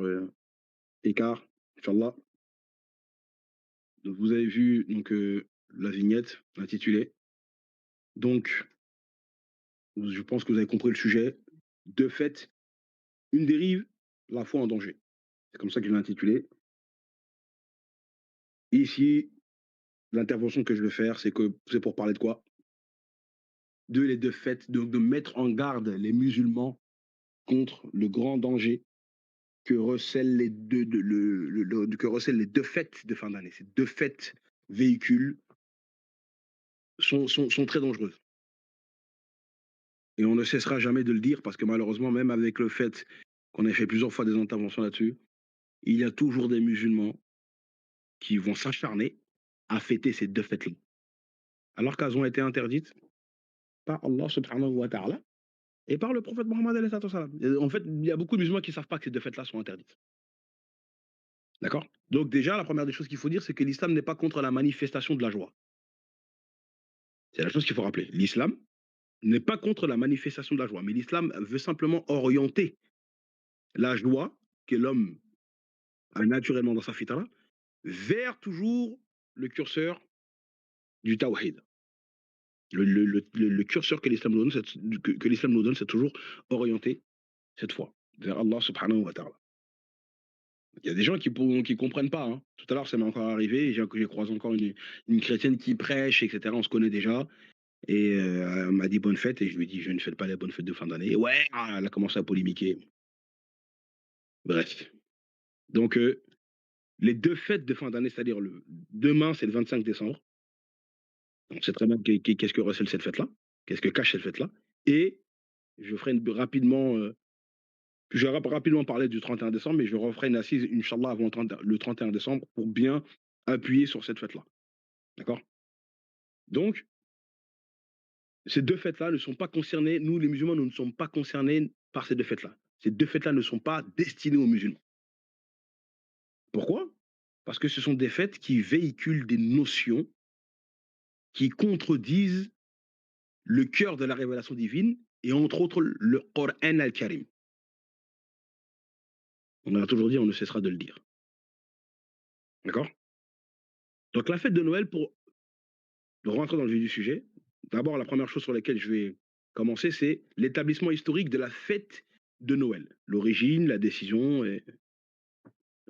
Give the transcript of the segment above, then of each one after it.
heure écart, Inch'Allah. Donc vous avez vu donc la vignette intitulée. Donc, je pense que vous avez compris le sujet. De fait, une dérive, la foi en danger. C'est comme ça que je l'ai intitulé. Et ici, l'intervention que je vais faire, c'est pour parler de quoi? De fait, de mettre en garde les musulmans contre le grand danger que recèlent que recèlent les deux fêtes de fin d'année. Ces deux fêtes véhicules sont très dangereuses. Et on ne cessera jamais de le dire parce que malheureusement, même avec le fait qu'on ait fait plusieurs fois des interventions là-dessus, il y a toujours des musulmans qui vont s'acharner à fêter ces deux fêtes-là. Alors qu'elles ont été interdites par Allah subhanahu wa ta'ala et par le prophète Mohammed alayhi salatu wassalam. Et en fait, il y a beaucoup de musulmans qui ne savent pas que ces deux fêtes-là sont interdites. D'accord? Donc déjà, la première des choses qu'il faut dire, c'est que l'islam n'est pas contre la manifestation de la joie. C'est la chose qu'il faut rappeler. L'islam n'est pas contre la manifestation de la joie, mais l'islam veut simplement orienter la joie que l'homme a naturellement dans sa fitra vers toujours le curseur du tawhid. Le curseur que l'islam nous donne, que l'islam nous donne, c'est toujours orienté cette fois vers Allah subhanahu wa ta'ala. Il y a des gens qui comprennent pas. Hein. Tout à l'heure, ça m'est encore arrivé. J'ai croisé encore une chrétienne qui prêche, etc. On se connaît déjà. Et elle m'a dit bonne fête. Et je lui ai dit, je ne fête pas les bonnes fêtes de fin d'année. Ouais, elle a commencé à polémiquer. Bref. Donc, les deux fêtes de fin d'année, c'est-à-dire demain, c'est le 25 décembre. On sait très bien qu'est-ce que recèle cette fête-là. Qu'est-ce que cache cette fête-là. Et je ferai rapidement. Je vais rapidement parler du 31 décembre, mais je referai une assise, Inch'Allah, avant le 31 décembre pour bien appuyer sur cette fête-là. D'accord? Donc, ces deux fêtes-là ne sont pas concernées, nous les musulmans, nous ne sommes pas concernés par ces deux fêtes-là. Ces deux fêtes-là ne sont pas destinées aux musulmans. Pourquoi? Parce que ce sont des fêtes qui véhiculent des notions qui contredisent le cœur de la révélation divine et entre autres le Coran al-Karim. On a toujours dit, on ne cessera de le dire. D'accord? Donc la fête de Noël, pour rentrer dans le vif du sujet, d'abord la première chose sur laquelle je vais commencer, c'est l'établissement historique de la fête de Noël. L'origine, la décision, et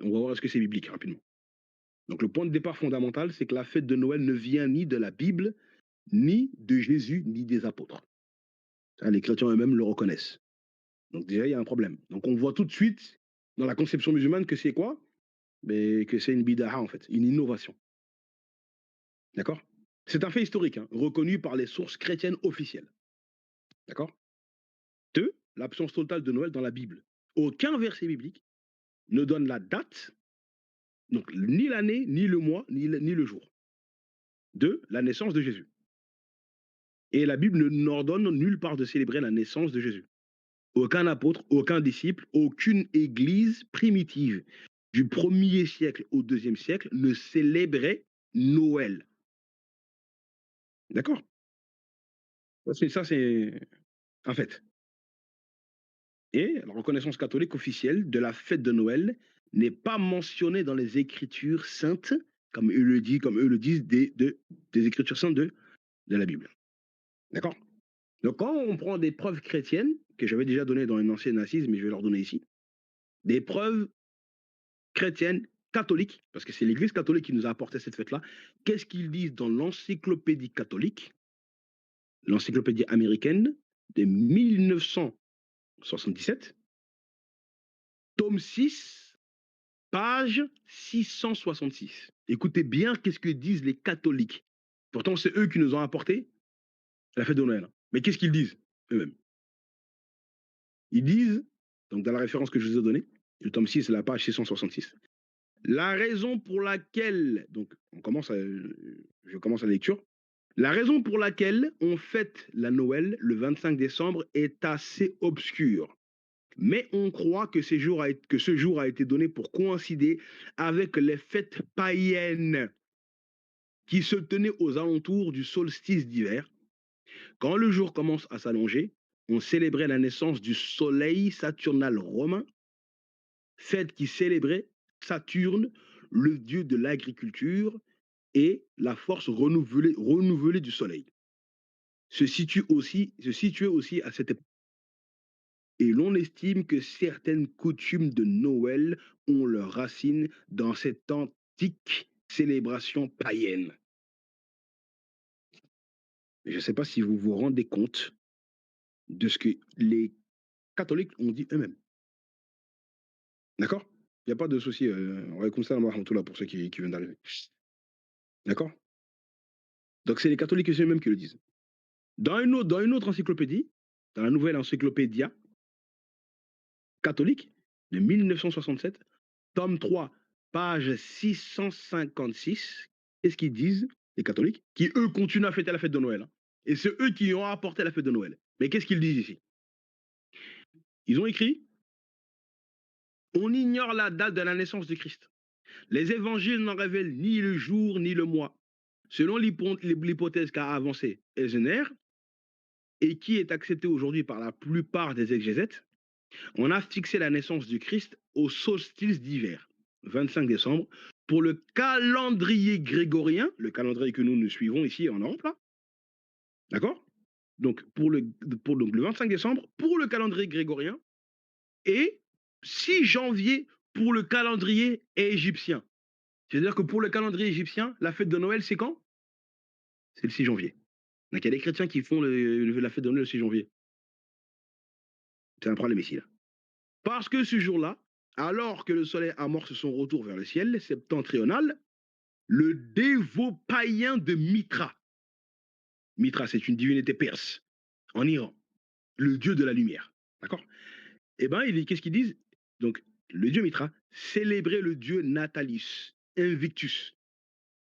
on va voir est-ce que c'est biblique rapidement. Donc le point de départ fondamental, c'est que la fête de Noël ne vient ni de la Bible, ni de Jésus, ni des apôtres. Ça, les chrétiens eux-mêmes le reconnaissent. Donc déjà, il y a un problème. Donc on voit tout de suite dans la conception musulmane que c'est quoi? Mais que c'est une bidaha en fait, une innovation. D'accord? C'est un fait historique, hein, reconnu par les sources chrétiennes officielles. D'accord? Deux, l'absence totale de Noël dans la Bible. Aucun verset biblique ne donne la date, donc ni l'année, ni le mois, ni le jour. Deux, la naissance de Jésus. Et la Bible n'ordonne nulle part de célébrer la naissance de Jésus. Aucun apôtre, aucun disciple, aucune église primitive du 1er siècle au 2e siècle ne célébrait Noël. D'accord? Ça, c'est un fait. Et la reconnaissance catholique officielle de la fête de Noël n'est pas mentionnée dans les Écritures saintes, comme eux le disent, des Écritures saintes de la Bible. D'accord? Donc quand on prend des preuves chrétiennes, que j'avais déjà données dans une ancienne assise, mais je vais leur donner ici, des preuves chrétiennes catholiques, parce que c'est l'Église catholique qui nous a apporté cette fête-là, qu'est-ce qu'ils disent dans l'encyclopédie catholique, l'encyclopédie américaine de 1977, tome 6, page 666. Écoutez bien qu'est-ce que disent les catholiques. Pourtant, c'est eux qui nous ont apporté la fête de Noël. Mais qu'est-ce qu'ils disent eux-mêmes? Ils disent, donc dans la référence que je vous ai donnée, le tome 6, c'est la page 666, la raison pour laquelle, donc je commence la lecture, la raison pour laquelle on fête la Noël le 25 décembre est assez obscure. Mais on croit que ce jour a été donné pour coïncider avec les fêtes païennes qui se tenaient aux alentours du solstice d'hiver. Quand le jour commence à s'allonger, on célébrait la naissance du soleil saturnal romain, fête qui célébrait Saturne, le dieu de l'agriculture et la force renouvelée du soleil. Se situait aussi à cette époque. Et l'on estime que certaines coutumes de Noël ont leurs racines dans cette antique célébration païenne. Je ne sais pas si vous vous rendez compte de ce que les catholiques ont dit eux-mêmes. D'accord? Il y a pas de souci, waleykoum salam wa rahmatullah pour ceux qui viennent d'arriver. D'accord? Donc c'est les catholiques eux-mêmes qui le disent. Dans une autre encyclopédie, dans la Nouvelle Encyclopédia catholique de 1967, tome 3, page 656, qu'est-ce qu'ils disent, les catholiques, qui eux continuent à fêter la fête de Noël, hein. Et c'est eux qui ont apporté la fête de Noël. Mais qu'est-ce qu'ils disent ici? Ils ont écrit: on ignore la date de la naissance de Christ. Les évangiles n'en révèlent ni le jour ni le mois. Selon l'hypothèse qu'a avancée Ezener, et qui est acceptée aujourd'hui par la plupart des exégètes, on a fixé la naissance du Christ au solstice d'hiver, 25 décembre, pour le calendrier grégorien, le calendrier que nous suivons ici en Europe, là. D'accord? Donc, donc, le 25 décembre, pour le calendrier grégorien, et 6 janvier pour le calendrier égyptien. C'est-à-dire que pour le calendrier égyptien, la fête de Noël, c'est quand? C'est le 6 janvier. Donc, il y a des chrétiens qui font la fête de Noël le 6 janvier. C'est un problème ici, là. Parce que ce jour-là, alors que le soleil amorce son retour vers le ciel septentrional, le dévot païen de Mitra, Mitra, c'est une divinité perse, en Iran, le dieu de la lumière, d'accord? Eh bien, qu'est-ce qu'ils disent? Donc, le dieu Mitra célébrait le dieu Natalis, Invictus,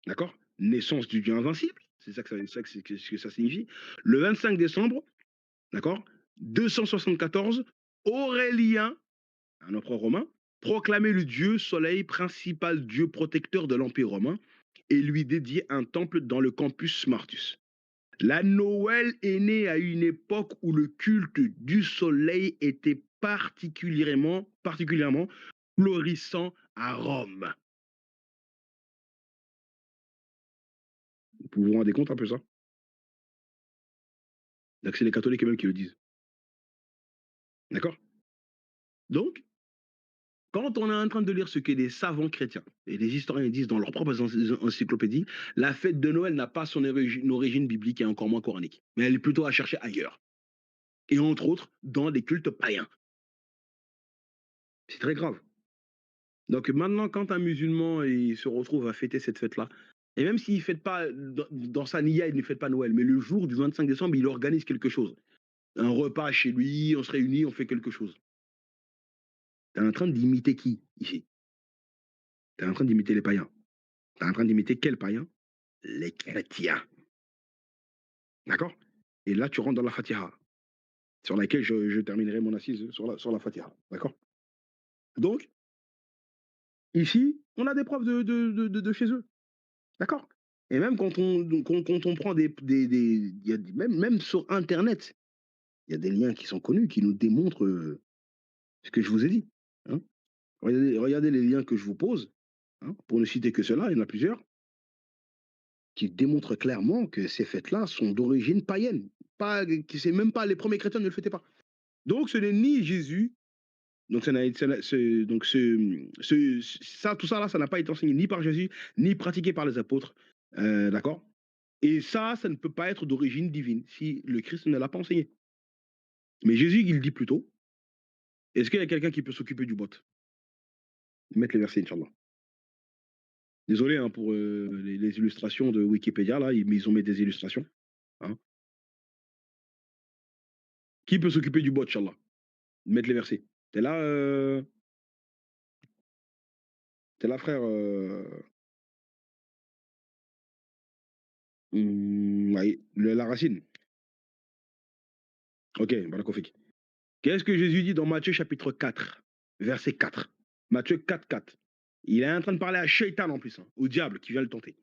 d'accord? Naissance du dieu invincible, c'est ça que ça signifie. Le 25 décembre, d'accord? 274, Aurélien, un empereur romain, proclamait le dieu soleil, principal dieu protecteur de l'Empire romain, et lui dédiait un temple dans le campus Martus. La Noël est née à une époque où le culte du soleil était particulièrement florissant à Rome. Vous vous rendez compte un peu ça? Donc c'est les catholiques eux-mêmes qui le disent. D'accord? Donc, quand on est en train de lire ce que des savants chrétiens et des historiens disent dans leurs propres encyclopédies, la fête de Noël n'a pas son origine biblique et encore moins coranique. Mais elle est plutôt à chercher ailleurs. Et entre autres, dans des cultes païens. C'est très grave. Donc maintenant, quand un musulman il se retrouve à fêter cette fête-là, et même s'il ne fête pas, dans sa niya, il ne fête pas Noël, mais le jour du 25 décembre, il organise quelque chose. Un repas chez lui, on se réunit, on fait quelque chose. Tu es en train d'imiter qui, ici? Tu es en train d'imiter les païens. Tu es en train d'imiter quels païens? Les chrétiens. D'accord? Et là, tu rentres dans la Fatiha, sur laquelle je terminerai mon assise sur la Fatiha. D'accord? Donc, ici, on a des preuves de chez eux. D'accord? Et même quand on prend il y a même sur internet, il y a des liens qui sont connus qui nous démontrent, ce que je vous ai dit, hein. Regardez les liens que je vous pose, hein, pour ne citer que ceux-là, il y en a plusieurs, qui démontrent clairement que ces fêtes-là sont d'origine païenne. Pas que c'est même pas les premiers chrétiens ne le fêtaient pas. Donc ce n'est ni Jésus, donc ça n'a donc ça tout ça là, ça n'a pas été enseigné ni par Jésus, ni pratiqué par les apôtres, d'accord? Et ça ne peut pas être d'origine divine, si le Christ ne l'a pas enseigné. Mais Jésus, il dit plutôt, est-ce qu'il y a quelqu'un qui peut s'occuper du bot? Mettre les versets, Inch'Allah. Désolé, hein, pour les illustrations de Wikipédia, là, mais ils ont mis des illustrations, hein. Qui peut s'occuper du bot, Inch'Allah? Mettre les versets. T'es là, frère, ouais, la racine. Ok, Barakofik. Qu'est-ce que Jésus dit dans Matthieu chapitre 4, verset 4? Matthieu 4, 4. Il est en train de parler à Shaitan en plus, hein, au diable qui vient le tenter.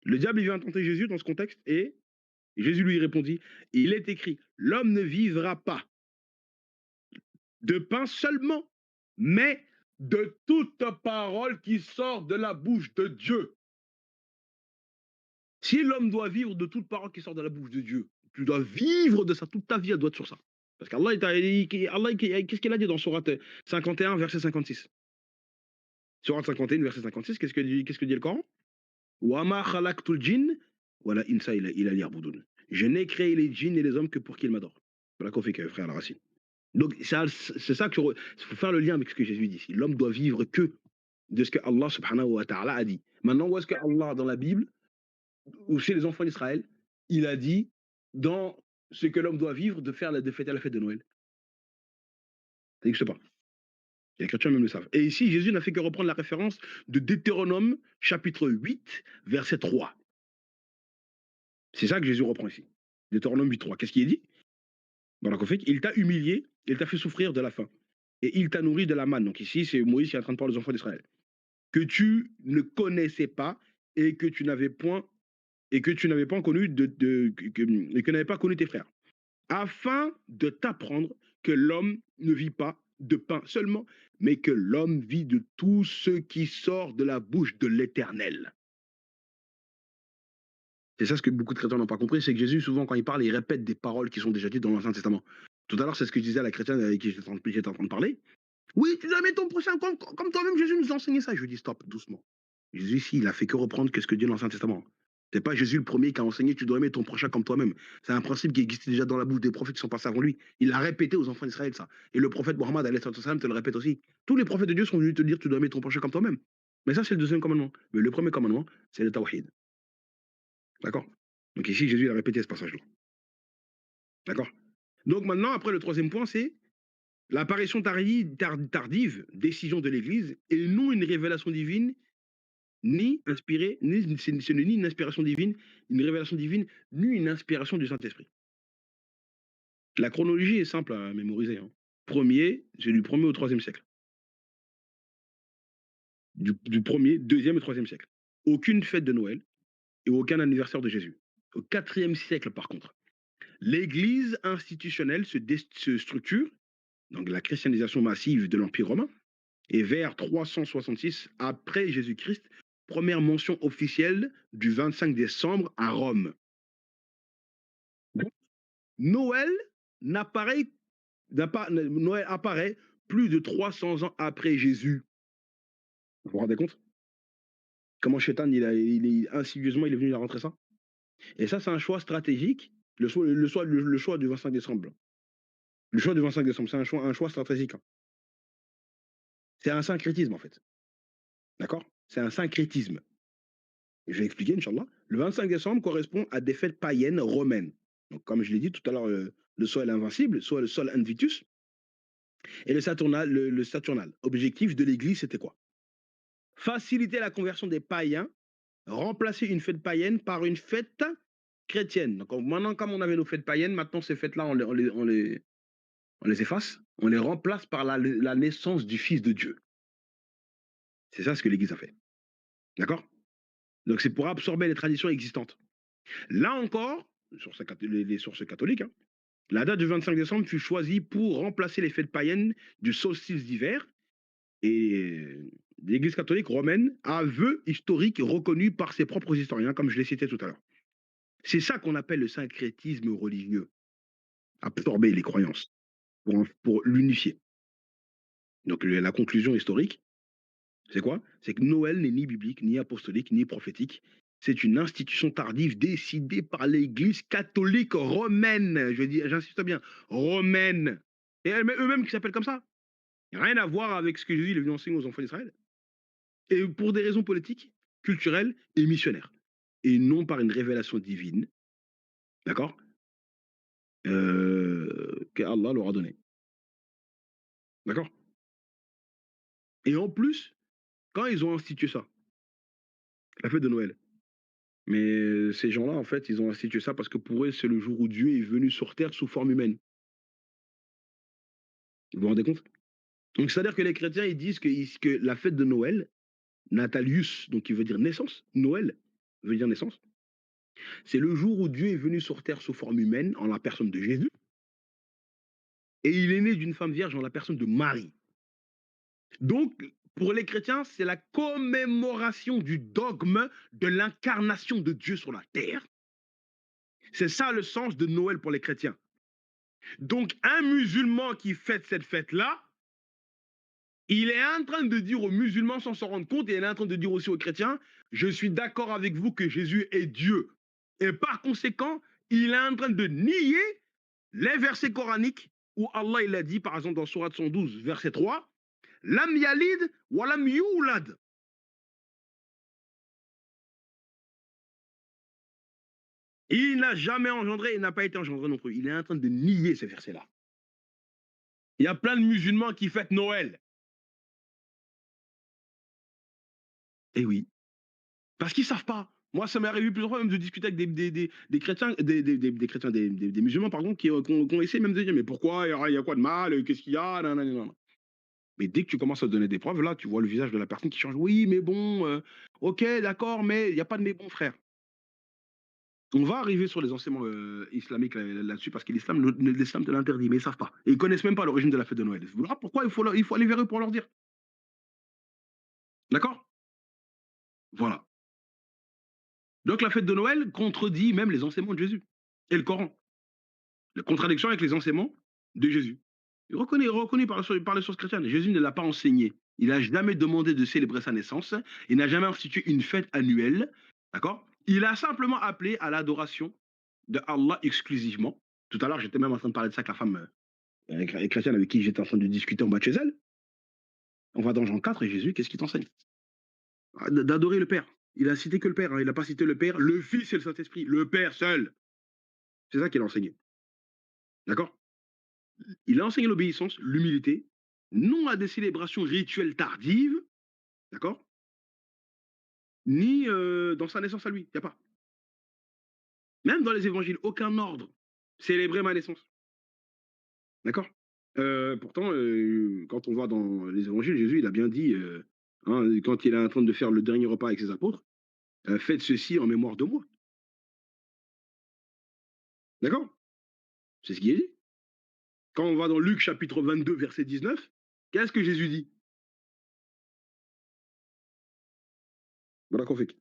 Le diable, il vient tenter Jésus dans ce contexte et Jésus lui répondit, il est écrit, l'homme ne vivra pas de pain seulement, mais de toute parole qui sort de la bouche de Dieu. Si l'homme doit vivre de toute parole qui sort de la bouche de Dieu, tu dois vivre de ça, toute ta vie, elle doit être sur ça. Parce qu'Allah, qu'est-ce qu'il a dit dans Sourate 51, verset 56? Sourate 51, verset 56, qu'est-ce que dit le Coran? Wama khalaqtul jinn wala insa ila liya'budun. Je n'ai créé les djinns et les hommes que pour qu'ils m'adorent. Voilà qu'on fait que, frère, la racine. Donc, c'est ça qu'il faut faire le lien avec ce que Jésus dit ici. L'homme doit vivre que de ce que Allah subhanahu wa ta'ala a dit. Maintenant, où est-ce que Allah, dans la Bible, ou chez les enfants d'Israël, il a dit, dans ce que l'homme doit vivre, de fêter la fête de Noël? Ça n'existe pas. Les chrétiens même le savent. Et ici, Jésus n'a fait que reprendre la référence de Deutéronome, chapitre 8, verset 3. C'est ça que Jésus reprend ici. Deutéronome 8, 3. Qu'est-ce qu'il est dit? Voilà, fait, il t'a humilié, il t'a fait souffrir de la faim. Et il t'a nourri de la manne. Donc ici, c'est Moïse qui est en train de parler aux enfants d'Israël. Que tu ne connaissais pas et que tu n'avais point et que tu n'avais pas connu et que n'avais pas connu tes frères, afin de t'apprendre que l'homme ne vit pas de pain seulement, mais que l'homme vit de tout ce qui sort de la bouche de l'Éternel. C'est ça ce que beaucoup de chrétiens n'ont pas compris, c'est que Jésus, souvent, quand il parle, il répète des paroles qui sont déjà dites dans l'Ancien Testament. Tout à l'heure, c'est ce que je disais à la chrétienne avec qui j'étais en train de parler. Oui, tu dois aimer ton prochain comme toi-même, Jésus nous a enseigné ça. Je lui dis, stop, doucement. Jésus, ici, il a fait que reprendre ce que dit l'Ancien Testament. C'est pas Jésus le premier qui a enseigné tu dois aimer ton prochain comme toi-même. C'est un principe qui existait déjà dans la bouche des prophètes qui sont passés avant lui. Il l'a répété aux enfants d'Israël, ça. Et le prophète Mohammed te le répète aussi. Tous les prophètes de Dieu sont venus te dire tu dois aimer ton prochain comme toi-même. Mais ça, c'est le deuxième commandement. Mais le premier commandement, c'est le tawhid. D'accord? Donc ici, Jésus a répété ce passage-là. D'accord? Donc maintenant, après, le troisième point, c'est l'apparition tardive, décision de l'Église, et non une révélation divine, ni inspirée, ce n'est ni une inspiration divine, une révélation divine, ni une inspiration du Saint-Esprit. La chronologie est simple à mémoriser. Hein. C'est du 1er au 3e siècle. Du 1er, 2e et 3e siècle. Aucune fête de Noël et aucun anniversaire de Jésus. Au 4e siècle, par contre, l'Église institutionnelle se structure, donc la christianisation massive de l'Empire romain, et vers 366 après Jésus-Christ, première mention officielle du 25 décembre à Rome. Noël Noël apparaît plus de 300 ans après Jésus. Vous vous rendez compte? Comment Chétan, insidieusement, il est venu à rentrer ça? Et ça, c'est un choix stratégique, le choix du 25 décembre. Le choix du 25 décembre, c'est un choix stratégique. Hein. C'est un syncrétisme, en fait. D'accord? C'est un syncrétisme. Je vais expliquer, Inch'Allah. Le 25 décembre correspond à des fêtes païennes romaines. Donc, comme je l'ai dit tout à l'heure, le sol invincible, soit le sol Invictus, et le Saturnal. Objectif de l'Église, c'était quoi? Faciliter la conversion des païens, remplacer une fête païenne par une fête chrétienne. Donc, maintenant, comme on avait nos fêtes païennes, maintenant, ces fêtes-là, on les efface, on les remplace par la naissance du Fils de Dieu. C'est ça ce que l'Église a fait. D'accord? Donc, c'est pour absorber les traditions existantes. Là encore, sur les sources catholiques, hein, la date du 25 décembre fut choisie pour remplacer les fêtes païennes du solstice d'hiver. Et l'Église catholique romaine a aveu historique reconnu par ses propres historiens, comme je l'ai cité tout à l'heure. C'est ça qu'on appelle le syncrétisme religieux. Absorber les croyances pour l'unifier. Donc la conclusion historique, c'est quoi? C'est que Noël n'est ni biblique, ni apostolique, ni prophétique. C'est une institution tardive décidée par l'Église catholique romaine. Je dis, j'insiste bien, romaine. Et eux-mêmes qui s'appellent comme ça. Rien à voir avec ce que Jésus est venu enseigner aux enfants d'Israël. Et pour des raisons politiques, culturelles et missionnaires. Et non par une révélation divine, d'accord, qu'Allah leur a donnée. D'accord. Et en plus, quand ils ont institué ça, la fête de Noël, mais ces gens-là, en fait, ils ont institué ça parce que pour eux, c'est le jour où Dieu est venu sur terre sous forme humaine. Vous vous rendez compte? Donc, c'est-à-dire que les chrétiens, ils disent que la fête de Noël, Natalius, donc qui veut dire naissance, Noël veut dire naissance, c'est le jour où Dieu est venu sur terre sous forme humaine, en la personne de Jésus, et il est né d'une femme vierge en la personne de Marie. Donc, pour les chrétiens, c'est la commémoration du dogme de l'incarnation de Dieu sur la terre. C'est ça le sens de Noël pour les chrétiens. Donc, un musulman qui fête cette fête-là, il est en train de dire aux musulmans sans s'en rendre compte, et il est en train de dire aussi aux chrétiens, je suis d'accord avec vous que Jésus est Dieu. Et par conséquent, il est en train de nier les versets coraniques où Allah il a dit, par exemple dans Sourate 112, verset 3, Lam yalid wa lam yulad. Il n'a jamais engendré et n'a pas été engendré non plus. Il est en train de nier ces versets-là. Il y a plein de musulmans qui fêtent Noël. Eh oui, parce qu'ils ne savent pas. Moi, ça m'est arrivé plusieurs fois même de discuter avec des chrétiens, des chrétiens, des musulmans, pardon, qui ont essayé même de dire, mais pourquoi, il y a quoi de mal, qu'est-ce qu'il y a, nan, nan, nan. Mais dès que tu commences à donner des preuves, là, tu vois le visage de la personne qui change. Oui, mais bon, ok, d'accord, mais il n'y a pas de mais bon, frère. On va arriver sur les enseignements islamiques là-dessus parce que l'islam te l'interdit, mais ils ne savent pas. Et ils ne connaissent même pas l'origine de la fête de Noël. Voilà pourquoi il faut aller vers eux pour leur dire. D'accord. Voilà. Donc la fête de Noël contredit même les enseignements de Jésus et le Coran. La contradiction avec les enseignements de Jésus. Reconnu par les sources chrétiennes. Jésus ne l'a pas enseigné. Il n'a jamais demandé de célébrer sa naissance. Il n'a jamais institué une fête annuelle. D'accord. Il a simplement appelé à l'adoration de Allah exclusivement. Tout à l'heure, j'étais même en train de parler de ça avec la femme chrétienne avec qui j'étais en train de discuter en bas de chez elle. On va dans Jean 4 et Jésus, qu'est-ce qu'il t'enseigne? D'adorer le Père. Il a cité que le Père, hein. Il n'a pas cité le Père, le Fils et le Saint-Esprit. Le Père seul. C'est ça qu'il a enseigné. D'accord. Il a enseigné l'obéissance, l'humilité, non à des célébrations rituelles tardives, d'accord, ni dans sa naissance à lui. Il n'y a pas. Même dans les évangiles, aucun ordre. Célébrer ma naissance. D'accord. Pourtant, quand on va dans les évangiles, Jésus, il a bien dit, hein, quand il est en train de faire le dernier repas avec ses apôtres, faites ceci en mémoire de moi. D'accord. C'est ce qu'il est dit. Quand on va dans Luc chapitre 22, verset 19, qu'est-ce que Jésus dit? Voilà qu'on fait.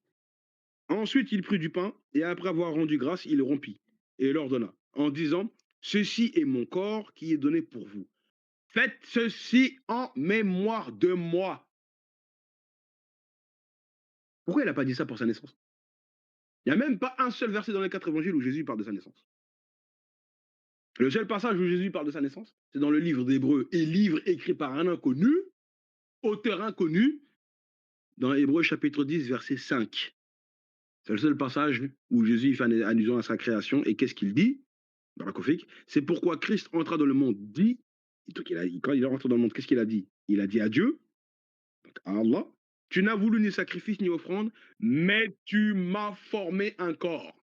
Ensuite, il prit du pain, et après avoir rendu grâce, il le rompit, et leur donna, en disant, ceci est mon corps qui est donné pour vous. Faites ceci en mémoire de moi. Pourquoi il n'a pas dit ça pour sa naissance? Il n'y a même pas un seul verset dans les 4 évangiles où Jésus parle de sa naissance. Le seul passage où Jésus parle de sa naissance, c'est dans le livre d'Hébreux, et livre écrit par un inconnu, auteur inconnu, dans Hébreux chapitre 10, verset 5. C'est le seul passage où Jésus fait allusion à sa création, et qu'est-ce qu'il dit? Barakofik, c'est pourquoi Christ entra dans le monde, dit, quand il est rentré dans le monde, qu'est-ce qu'il a dit? Il a dit à Dieu, à Allah, tu n'as voulu ni sacrifice ni offrande, mais tu m'as formé un corps.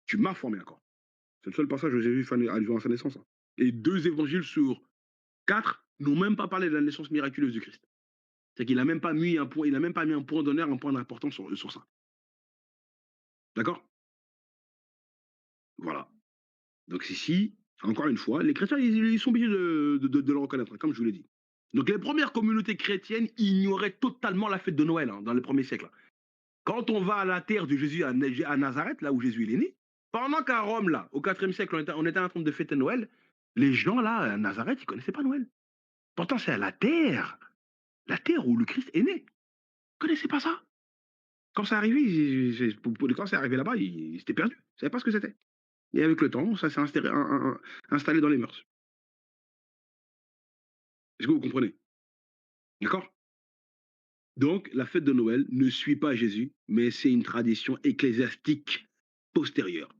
Tu m'as formé un corps. C'est le seul passage où Jésus fait allusion à sa naissance. Hein. Et 2 évangiles sur 4 n'ont même pas parlé de la naissance miraculeuse du Christ. C'est qu'il n'a même pas mis un point, il n'a même pas mis un point d'honneur, un point d'importance sur ça. D'accord. Voilà. Donc ici, encore une fois, les chrétiens, ils sont obligés de le reconnaître, comme je vous l'ai dit. Donc les premières communautés chrétiennes ignoraient totalement la fête de Noël hein, dans les premiers siècles. Quand on va à la terre de Jésus à Nazareth, là où Jésus il est né, pendant qu'à Rome, là, au IVe siècle, on était en train de fêter Noël, les gens là, à Nazareth, ils ne connaissaient pas Noël. Pourtant, c'est à la terre où le Christ est né. Ils ne connaissaient pas ça. Quand c'est arrivé, quand c'est arrivé là-bas, ils étaient perdus. Ils ne savaient pas ce que c'était. Et avec le temps, ça s'est installé dans les mœurs. Est-ce que vous comprenez? D'accord. Donc, la fête de Noël ne suit pas Jésus, mais c'est une tradition ecclésiastique postérieure.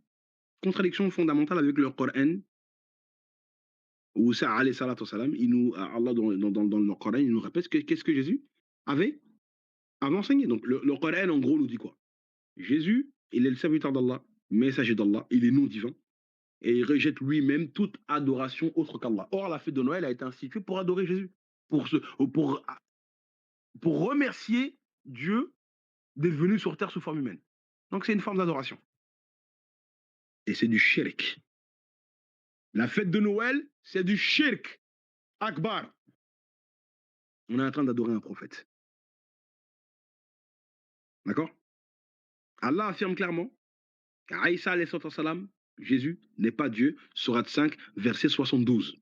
Contradiction fondamentale avec le Coran, où ça, alayhi salatu salam, Allah dans le Coran, il nous répète qu'est-ce que Jésus avait enseigné. Donc, le Coran, en gros, nous dit quoi? Jésus, il est le serviteur d'Allah, messager d'Allah, il est non divin, et il rejette lui-même toute adoration autre qu'Allah. Or, la fête de Noël a été instituée pour adorer Jésus, pour, se, pour, pour remercier Dieu d'être venu sur terre sous forme humaine. Donc c'est une forme d'adoration. Et c'est du shirk. La fête de Noël, c'est du shirk akbar. on est en train d'adorer un prophète. D'accord? Allah affirme clairement qu'Aïssa alayhi salam, Jésus n'est pas Dieu, Sourate 5, verset 72.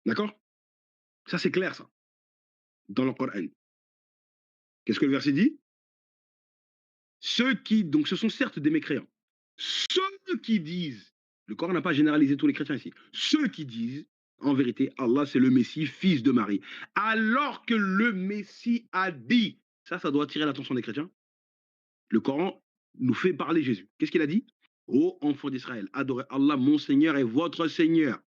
D'accord? Ça, c'est clair, ça, dans le Coran. Qu'est-ce que le verset dit? Ceux qui, donc ce sont certes des mécréants, ceux qui disent, le Coran n'a pas généralisé tous les chrétiens ici, ceux qui disent, en vérité, Allah c'est le Messie, fils de Marie, alors que le Messie a dit, ça doit attirer l'attention des chrétiens, le Coran nous fait parler Jésus. Qu'est-ce qu'il a dit? Ô enfants d'Israël, adorez Allah, mon Seigneur et votre Seigneur.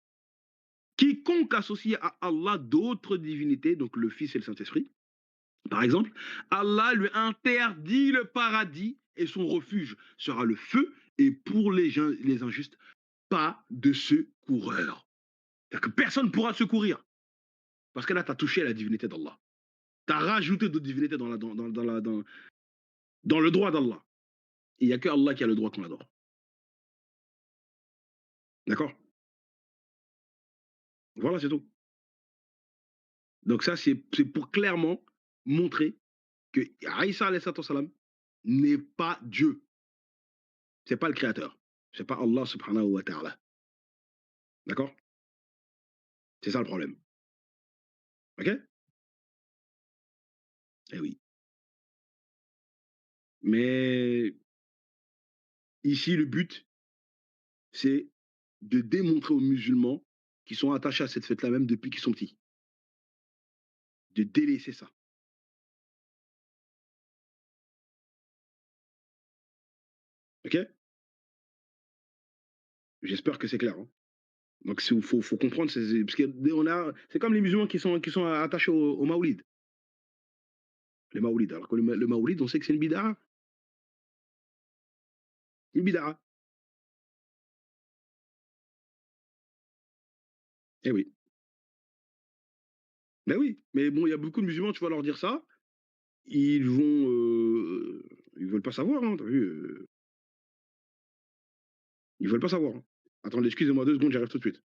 Quiconque associe à Allah d'autres divinités, donc le Fils et le Saint-Esprit, par exemple, Allah lui interdit le paradis et son refuge sera le feu et pour les injustes, pas de secoureur. C'est-à-dire que personne ne pourra te secourir parce que là, tu as touché à la divinité d'Allah. Tu as rajouté d'autres divinités dans le droit d'Allah. Il n'y a que Allah qui a le droit qu'on adore. D'accord? Voilà, c'est tout. Donc ça, c'est pour clairement montrer que Aïssa salam n'est pas Dieu. C'est pas le créateur. C'est pas Allah subhanahu wa ta'ala. D'accord? C'est ça le problème. OK? Eh oui. Mais ici, le but, c'est de démontrer aux musulmans qui sont attachés à cette fête-là même depuis qu'ils sont petits, de délaisser ça. OK? J'espère que c'est clair. Hein. Donc, faut comprendre, parce que c'est comme les musulmans qui sont attachés au Maoulid. Les Maoulid. Alors que le Maoulid, on sait que c'est une bid'a. Une bid'a. Eh oui. Ben oui. Mais bon, il y a beaucoup de musulmans, tu vas leur dire ça, ils veulent pas savoir, hein, t'as vu? Ils veulent pas savoir. Hein. Attendez, excusez-moi 2 secondes, j'arrive tout de suite.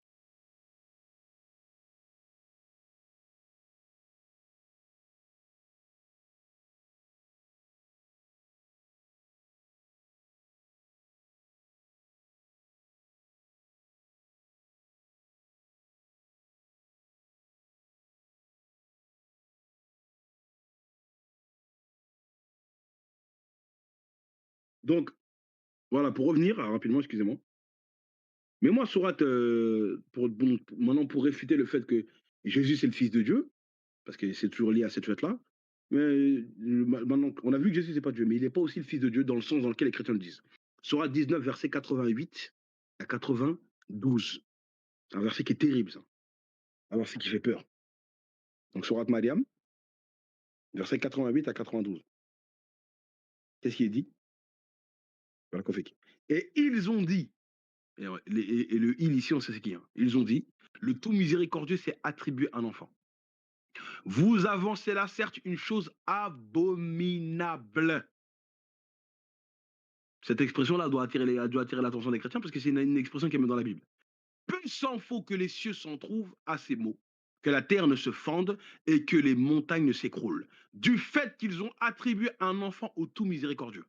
Donc, voilà, pour revenir, rapidement, excusez-moi. Mais moi, sourate, maintenant pour réfuter le fait que Jésus c'est le fils de Dieu, parce que c'est toujours lié à cette fête-là, mais maintenant, on a vu que Jésus c'est pas Dieu, mais il n'est pas aussi le fils de Dieu dans le sens dans lequel les chrétiens le disent. Sourate 19, verset 88 à 92. C'est un verset qui est terrible, ça. Un verset qui fait peur. Donc, sourate Mariam, verset 88 à 92. Qu'est-ce qui est dit? Voilà, qu'on fait qui. Et ils ont dit, et, ouais, et le il ici, on sait c'est qui. Hein. Ils ont dit, le tout miséricordieux s'est attribué à un enfant. Vous avancez là, certes, une chose abominable. Cette expression-là doit attirer l'attention des chrétiens parce que c'est une expression qui est même dans la Bible. Peu s'en faut que les cieux s'en trouvent à ces mots, que la terre ne se fende et que les montagnes ne s'écroulent, du fait qu'ils ont attribué un enfant au tout miséricordieux,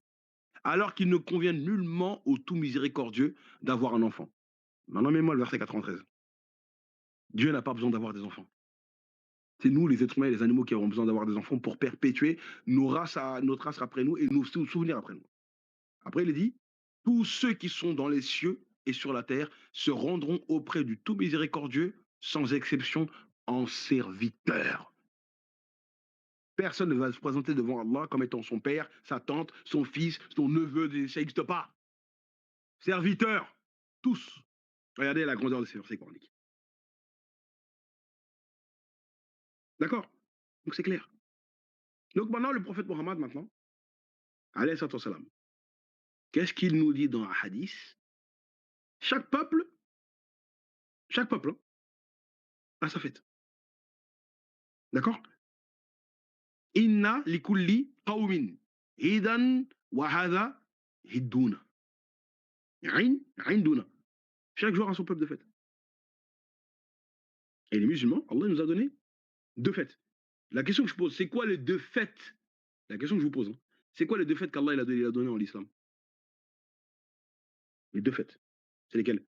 alors qu'il ne convient nullement au tout miséricordieux d'avoir un enfant. Maintenant, mets-moi le verset 93. Dieu n'a pas besoin d'avoir des enfants. C'est nous, les êtres humains et les animaux, qui avons besoin d'avoir des enfants pour perpétuer notre race après nous et nos souvenirs après nous. Après, il est dit, tous ceux qui sont dans les cieux et sur la terre se rendront auprès du tout miséricordieux, sans exception, en serviteurs. Personne ne va se présenter devant Allah comme étant son père, sa tante, son fils, son neveu, ça n'existe pas. Serviteurs, tous. Regardez la grandeur de ces versets coraniques. D'accord? Donc c'est clair. Donc maintenant, le prophète Mohammed, maintenant, alayhi salam, qu'est-ce qu'il nous dit dans un hadith? Chaque peuple, hein, a sa fête. D'accord? Inna likulli qawmin hidan wa hadha hidduna. Induna. Chaque jour a son peuple de fête. Et les musulmans, Allah nous a donné 2 fêtes. La question que je pose, c'est quoi les 2 fêtes? La question que je vous pose, hein, c'est quoi les 2 fêtes qu'Allah il a donné en l'islam? Les 2 fêtes, c'est lesquelles?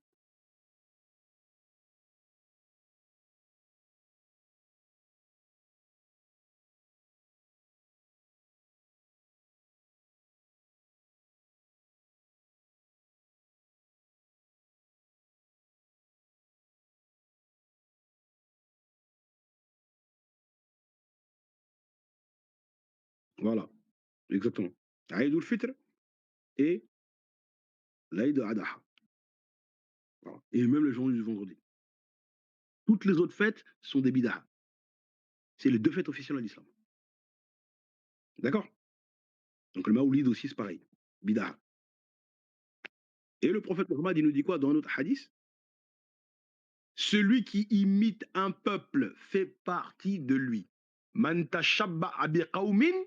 Voilà, exactement. Aïd el-Fitr et l'Aïd al-Adha. Voilà, et même le jour du vendredi. Toutes les autres fêtes sont des bid'ah. C'est les 2 fêtes officielles de l'islam. D'accord? Donc le Maoulid aussi, c'est pareil, bid'ah. Et le prophète Mohammed, il nous dit quoi dans un autre hadith? Celui qui imite un peuple fait partie de lui. Man tashabba'a biqawmin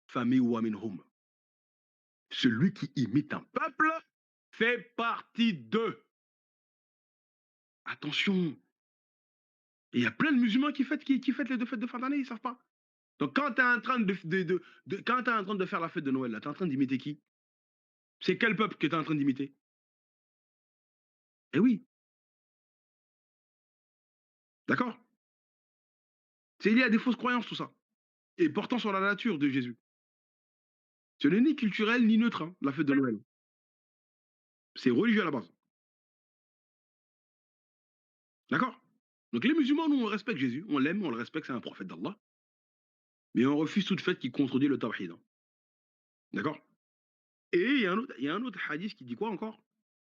fahuwa minhum. Celui qui imite un peuple fait partie d'eux. Attention, il y a plein de musulmans qui fêtent les 2 fêtes de fin d'année, ils savent pas. Donc quand tu es en train quand tu es en train de faire la fête de Noël, là, tu es en train d'imiter qui? C'est quel peuple que tu es en train d'imiter? Eh oui, d'accord? C'est lié à des fausses croyances tout ça, et portant sur la nature de Jésus. Ce n'est ni culturel ni neutre, hein, la fête de Noël. C'est religieux à la base. D'accord? Donc les musulmans, nous, on respecte Jésus, on l'aime, on le respecte, c'est un prophète d'Allah, mais on refuse toute fête qui contredit le tawhid, hein. D'accord? Et il y a un autre hadith qui dit quoi encore?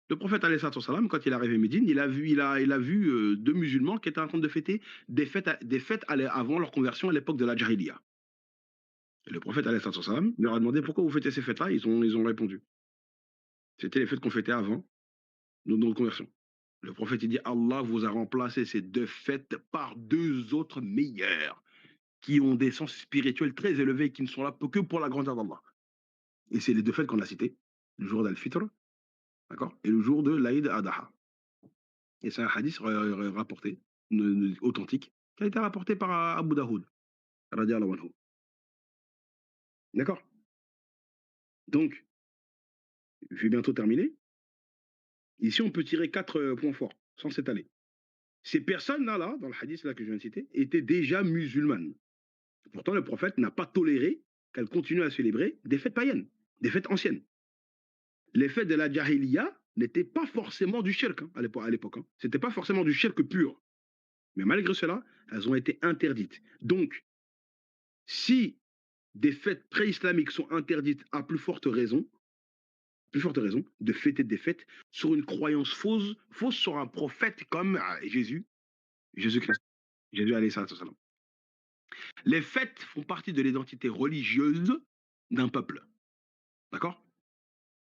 Le prophète, alayhi salatu wassalam, quand il est arrivé à Médine, il a vu 2 musulmans qui étaient en train de fêter des fêtes avant leur conversion à l'époque de la Jahiliya. Et le prophète, alayhi salatu wassalam, leur a demandé pourquoi vous fêtez ces fêtes-là. Ils ont répondu. C'était les fêtes qu'on fêtait avant notre conversion. Le prophète, il dit Allah vous a remplacé ces 2 fêtes par 2 autres meilleures, qui ont des sens spirituels très élevés et qui ne sont là que pour la grandeur d'Allah. Et c'est les 2 fêtes qu'on a citées, le jour d'Al-Fitr, d'accord, et le jour de l'Aïd Adaha. Et c'est un hadith rapporté, authentique, qui a été rapporté par Abu Daoud, radiallahu anhu. D'accord? Donc, je vais bientôt terminer. Ici, on peut tirer 4 points forts, sans s'étaler. Ces personnes-là, là, dans le hadith là, que je viens de citer, étaient déjà musulmanes. Pourtant, le prophète n'a pas toléré qu'elles continuent à célébrer des fêtes païennes, des fêtes anciennes. Les fêtes de la Jahiliya n'étaient pas forcément du shirk, hein, à l'époque. Hein. C'était pas forcément du shirk pur. Mais malgré cela, elles ont été interdites. Donc, si des fêtes pré-islamiques sont interdites à plus forte raison de fêter des fêtes sur une croyance fausse sur un prophète comme Jésus-Christ, Jésus alayhi salatu wassalam. Les fêtes font partie de l'identité religieuse d'un peuple, d'accord?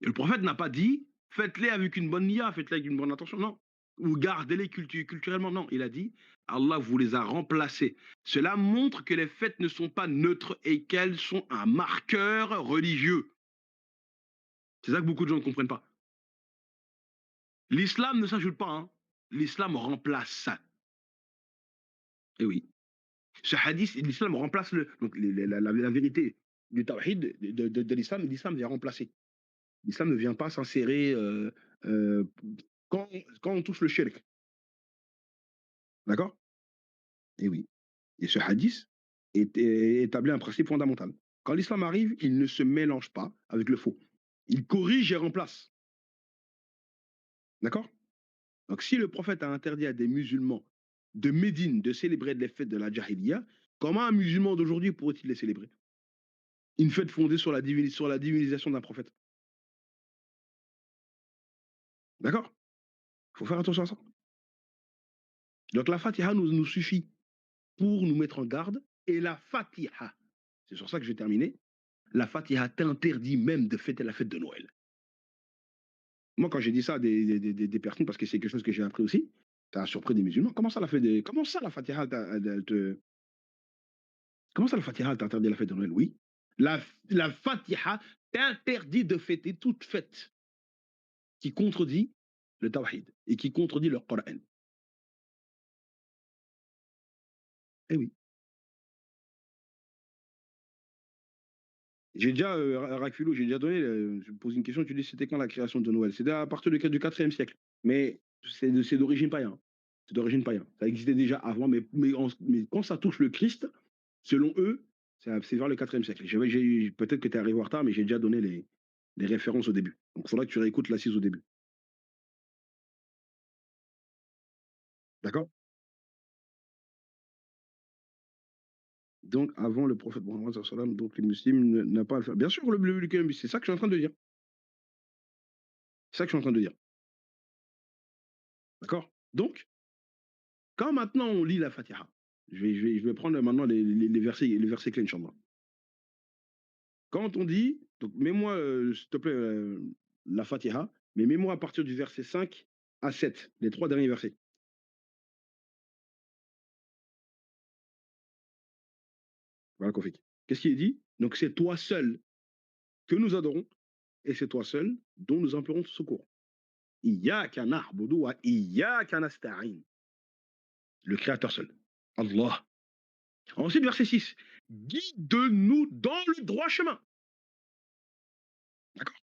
Et le prophète n'a pas dit faites-les avec une bonne nia, faites-les avec une bonne intention, non. Ou gardez-les culturellement, non. Il a dit Allah vous les a remplacés. Cela montre que les fêtes ne sont pas neutres et qu'elles sont un marqueur religieux. C'est ça que beaucoup de gens ne comprennent pas. L'islam ne s'ajoute pas, hein. L'islam remplace ça. Et oui. Ce hadith, l'islam remplace donc la vérité du tawhid de l'islam. L'islam vient remplacer. L'islam ne vient pas s'insérer euh, quand, quand on touche le shirk. D'accord? Et oui. Et ce hadith établit un principe fondamental. Quand l'islam arrive, il ne se mélange pas avec le faux. Il corrige et remplace. D'accord? Donc, si le prophète a interdit à des musulmans de Médine de célébrer les fêtes de la Jahiliya, comment un musulman d'aujourd'hui pourrait-il les célébrer? Une fête fondée sur sur la divinisation d'un prophète. D'accord? Il faut faire attention à ça. Donc, la Fatiha nous suffit pour nous mettre en garde. Et la Fatiha, c'est sur ça que je vais terminer, la Fatiha t'interdit même de fêter la fête de Noël. Moi, quand j'ai dit ça à des personnes, parce que c'est quelque chose que j'ai appris aussi, ça a surpris des musulmans. Comment ça la Fatiha comment ça la Fatiha t'interdit la fête de Noël? Oui. La Fatiha t'interdit de fêter toute fête qui contredit le tawhid et qui contredit le Coran. Eh oui. J'ai déjà, Raculo, j'ai déjà donné, je me pose une question, tu dis: «C'était quand la création de Noël?» C'était à partir du 4e siècle, mais c'est d'origine païen. C'est d'origine païen. Ça existait déjà avant, mais quand ça touche le Christ, selon eux, c'est vers le 4e siècle. J'ai peut-être que tu es arrivé en retard, mais j'ai déjà donné les références au début. Donc il faudra que tu réécoutes l'assise au début. D'accord? Donc avant le prophète Mohammed sallallahu alayhi wa sallam, donc les musulmans n'a pas à le faire. Bien sûr, c'est ça que je suis en train de dire. C'est ça que je suis en train de dire. D'accord? Donc, quand maintenant on lit la Fatiha, je vais prendre maintenant les versets clés, Inch'Allah. Quand on dit, donc mets-moi, s'il te plaît, la Fatiha, mais mets-moi à partir du verset 5 à 7, les 3 derniers versets. Voilà, Kofiq. Qu'est-ce qui est dit? Donc c'est toi seul que nous adorons et c'est toi seul dont nous implorons secours. Iyyaka na'budu wa iyyaka nasta'in. Le créateur seul. Allah. Ensuite, verset 6. Guide-nous dans le droit chemin. D'accord?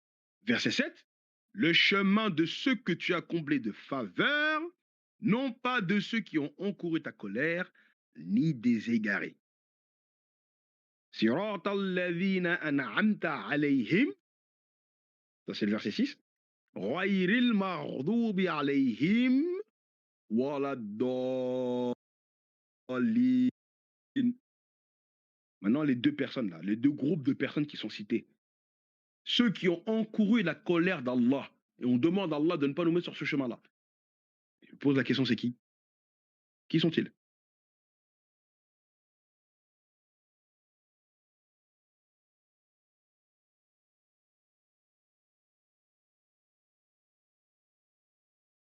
Verset 7. Le chemin de ceux que tu as comblés de faveur, non pas de ceux qui ont encouru ta colère, ni des égarés. Sirat alladhina an'amta alayhim, ça c'est le verset 6. Ghayril maghdubi alayhim waladdallin. Maintenant, les deux personnes là, les deux groupes de personnes qui sont citées, ceux qui ont encouru la colère d'Allah, et on demande à Allah de ne pas nous mettre sur ce chemin-là. Je pose la question, c'est qui? Qui sont-ils?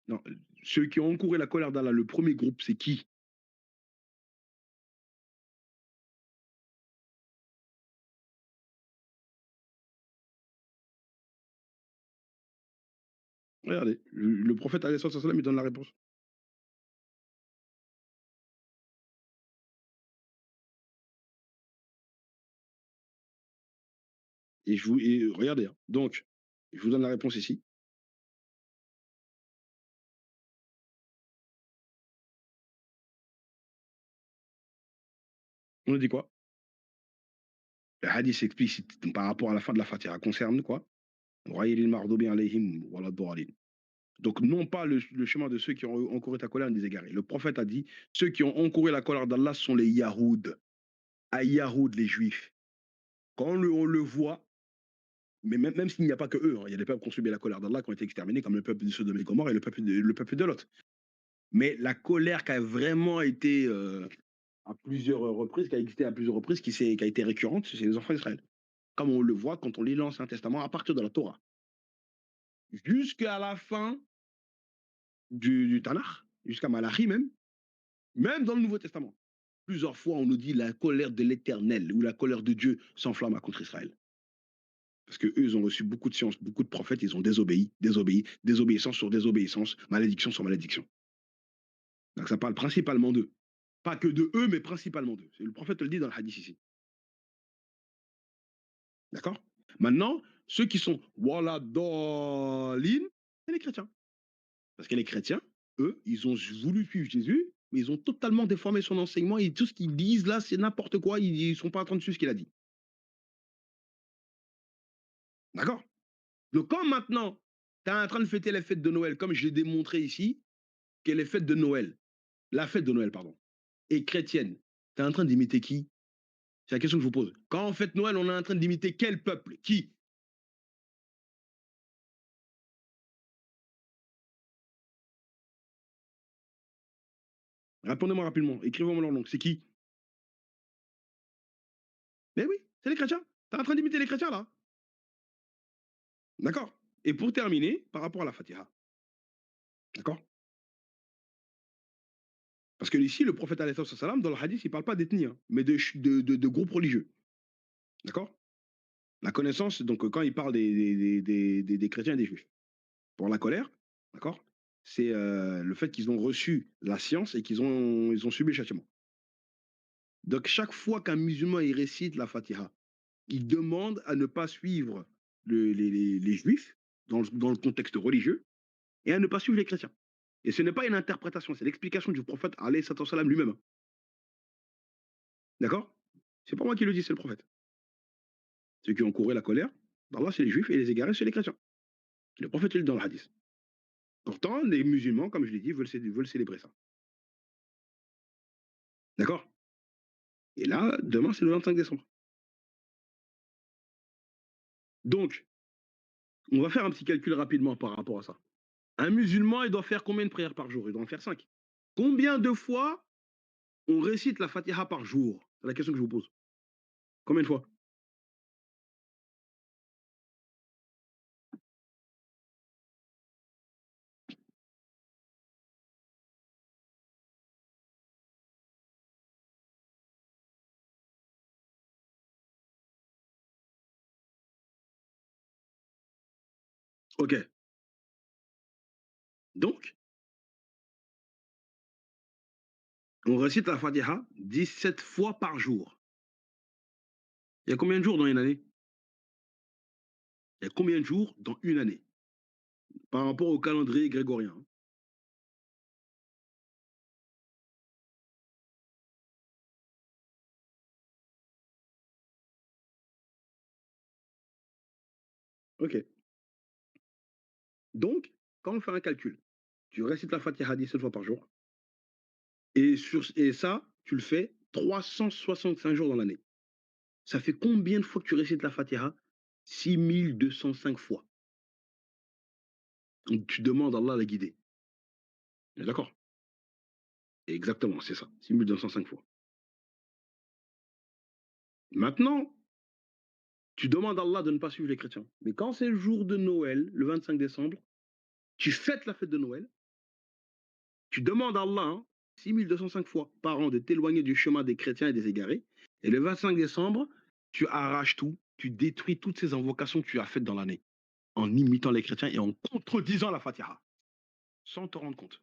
Non, ceux qui ont encouru la colère d'Allah, le premier groupe, c'est qui? Regardez, le prophète alayhi sallam, il donne la réponse. Et regardez, hein, donc, je vous donne la réponse ici. On nous dit quoi? Le hadith explicite par rapport à la fin de la Fatiha concerne quoi? Ghayril maghdubi alayhim waladdallin. Donc, non pas le chemin de ceux qui ont encouru ta colère ni des égarés. Le prophète a dit ceux qui ont encouru la colère d'Allah sont les Yahoud. À Yahoud, les Juifs. Quand on le voit, mais même s'il n'y a pas que eux, hein, il y a des peuples qui ont subi la colère d'Allah qui ont été exterminés, comme le peuple de Sodome et Gomorrhe et le peuple de Lot. Mais la colère qui a vraiment été à plusieurs reprises, qui a existé à plusieurs reprises, qui a été récurrente, c'est les enfants d'Israël. Comme on le voit quand on lit l'Ancien Testament à partir de la Torah. Jusqu'à la fin du Tanakh, jusqu'à Malachi même dans le Nouveau Testament. Plusieurs fois, on nous dit la colère de l'Éternel ou la colère de Dieu s'enflamme contre Israël. Parce qu'eux, ils ont reçu beaucoup de sciences, beaucoup de prophètes, ils ont désobéi, désobéissance sur désobéissance, malédiction sur malédiction. Donc ça parle principalement d'eux. Pas que de eux, mais principalement d'eux. Le prophète le dit dans le hadith ici. D'accord? Maintenant, ceux qui sont Wala Dolin, c'est les chrétiens. Parce que les chrétiens, eux, ils ont voulu suivre Jésus, mais ils ont totalement déformé son enseignement et tout ce qu'ils disent là, c'est n'importe quoi. Ils ne sont pas en train de suivre ce qu'il a dit. D'accord? Donc quand maintenant, tu es en train de fêter les fêtes de Noël, comme je l'ai démontré ici, que les fêtes de Noël, la fête de Noël, pardon, est chrétienne, tu es en train d'imiter qui? C'est la question que je vous pose. Quand on fête Noël, on est en train d'imiter quel peuple? Qui? Répondez-moi rapidement. Écrivez-moi leur nom. C'est qui? Mais oui, c'est les chrétiens. Tu es en train d'imiter les chrétiens là. D'accord? Et pour terminer, par rapport à la Fatiha. D'accord? Parce que ici, le prophète alayhi salam, dans le hadith, il ne parle pas d'ethnie, hein, mais de groupes religieux. D'accord? La connaissance, donc quand il parle des chrétiens et des juifs. Pour la colère, d'accord? C'est le fait qu'ils ont reçu la science et qu'ils ont subi le châtiment. Donc chaque fois qu'un musulman il récite la Fatiha, il demande à ne pas suivre les juifs dans le contexte religieux et à ne pas suivre les chrétiens. Et ce n'est pas une interprétation, c'est l'explication du prophète alayhi salam lui-même. D'accord? C'est pas moi qui le dis, c'est le prophète. Ceux qui ont couru la colère d'Allah, c'est les juifs et les égarés, c'est les chrétiens. Le prophète, il est dans le hadith. Pourtant, les musulmans, comme je l'ai dit, veulent célébrer ça. D'accord? Et là, demain, c'est le 25 décembre. Donc, on va faire un petit calcul rapidement par rapport à ça. Un musulman, il doit faire combien de prières par jour? Il doit en faire 5. Combien de fois on récite la Fatiha par jour? C'est la question que je vous pose. Combien de fois? Ok. Donc, on récite la Fatiha 17 fois par jour. Il y a combien de jours dans une année? Il y a combien de jours dans une année? Par rapport au calendrier grégorien. Ok. Donc, quand on fait un calcul, tu récites la Fatiha 17 fois par jour, et ça, tu le fais 365 jours dans l'année. Ça fait combien de fois que tu récites la Fatiha? 6205 fois. Donc, tu demandes à Allah de la guider. D'accord? Exactement, c'est ça. 6205 fois. Maintenant, tu demandes à Allah de ne pas suivre les chrétiens. Mais quand c'est le jour de Noël, le 25 décembre, tu fêtes la fête de Noël, tu demandes à Allah, 6205 fois par an, de t'éloigner du chemin des chrétiens et des égarés. Et le 25 décembre, tu arraches tout, tu détruis toutes ces invocations que tu as faites dans l'année, en imitant les chrétiens et en contredisant la Fatiha, sans te rendre compte.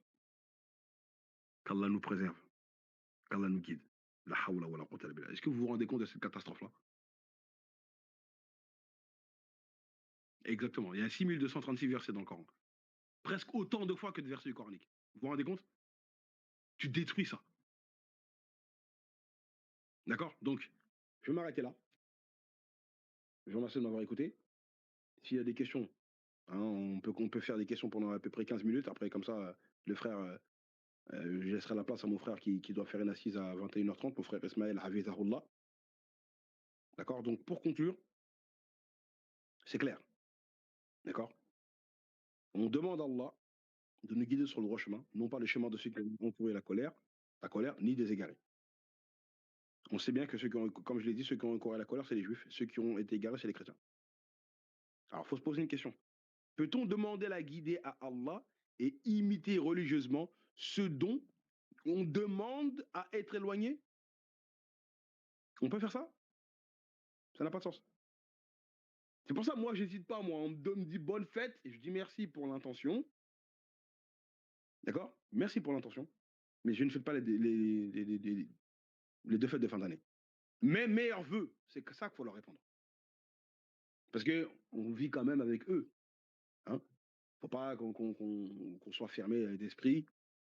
Qu'Allah nous préserve, qu'Allah nous guide. La hawla wa la quwwata illa billah. Est-ce que vous vous rendez compte de cette catastrophe-là? Exactement. Il y a 6236 versets dans le Coran. Presque autant de fois que de versets du coranique. Vous vous rendez compte? Tu détruis ça. D'accord? Donc, je vais m'arrêter là. Je vous remercie de m'avoir écouté. S'il y a des questions, on peut faire des questions pendant à peu près 15 minutes. Après, comme ça, le frère, je laisserai la place à mon frère qui doit faire une assise à 21h30, mon frère Ismaël Hafizahullah. D'accord? Donc, pour conclure, c'est clair. D'accord? On demande à Allah de nous guider sur le droit chemin, non pas le chemin de ceux qui ont trouvé la colère, ni des égarés. On sait bien que ceux qui ont, comme je l'ai dit, ceux qui ont encouru la colère, c'est les juifs. Ceux qui ont été égarés, c'est les chrétiens. Alors, il faut se poser une question. Peut-on demander la guidée à Allah et imiter religieusement ce dont on demande à être éloigné? On peut faire ça? Ça n'a pas de sens. C'est pour ça, moi, j'hésite pas, moi. On me dit bonne fête, et je dis merci pour l'intention. D'accord? Merci pour l'intention. Mais je ne fais pas les deux fêtes de fin d'année. Mes meilleurs vœux, c'est que ça qu'il faut leur répondre. Parce que on vit quand même avec eux. Hein? Faut pas qu'on soit fermé d'esprit.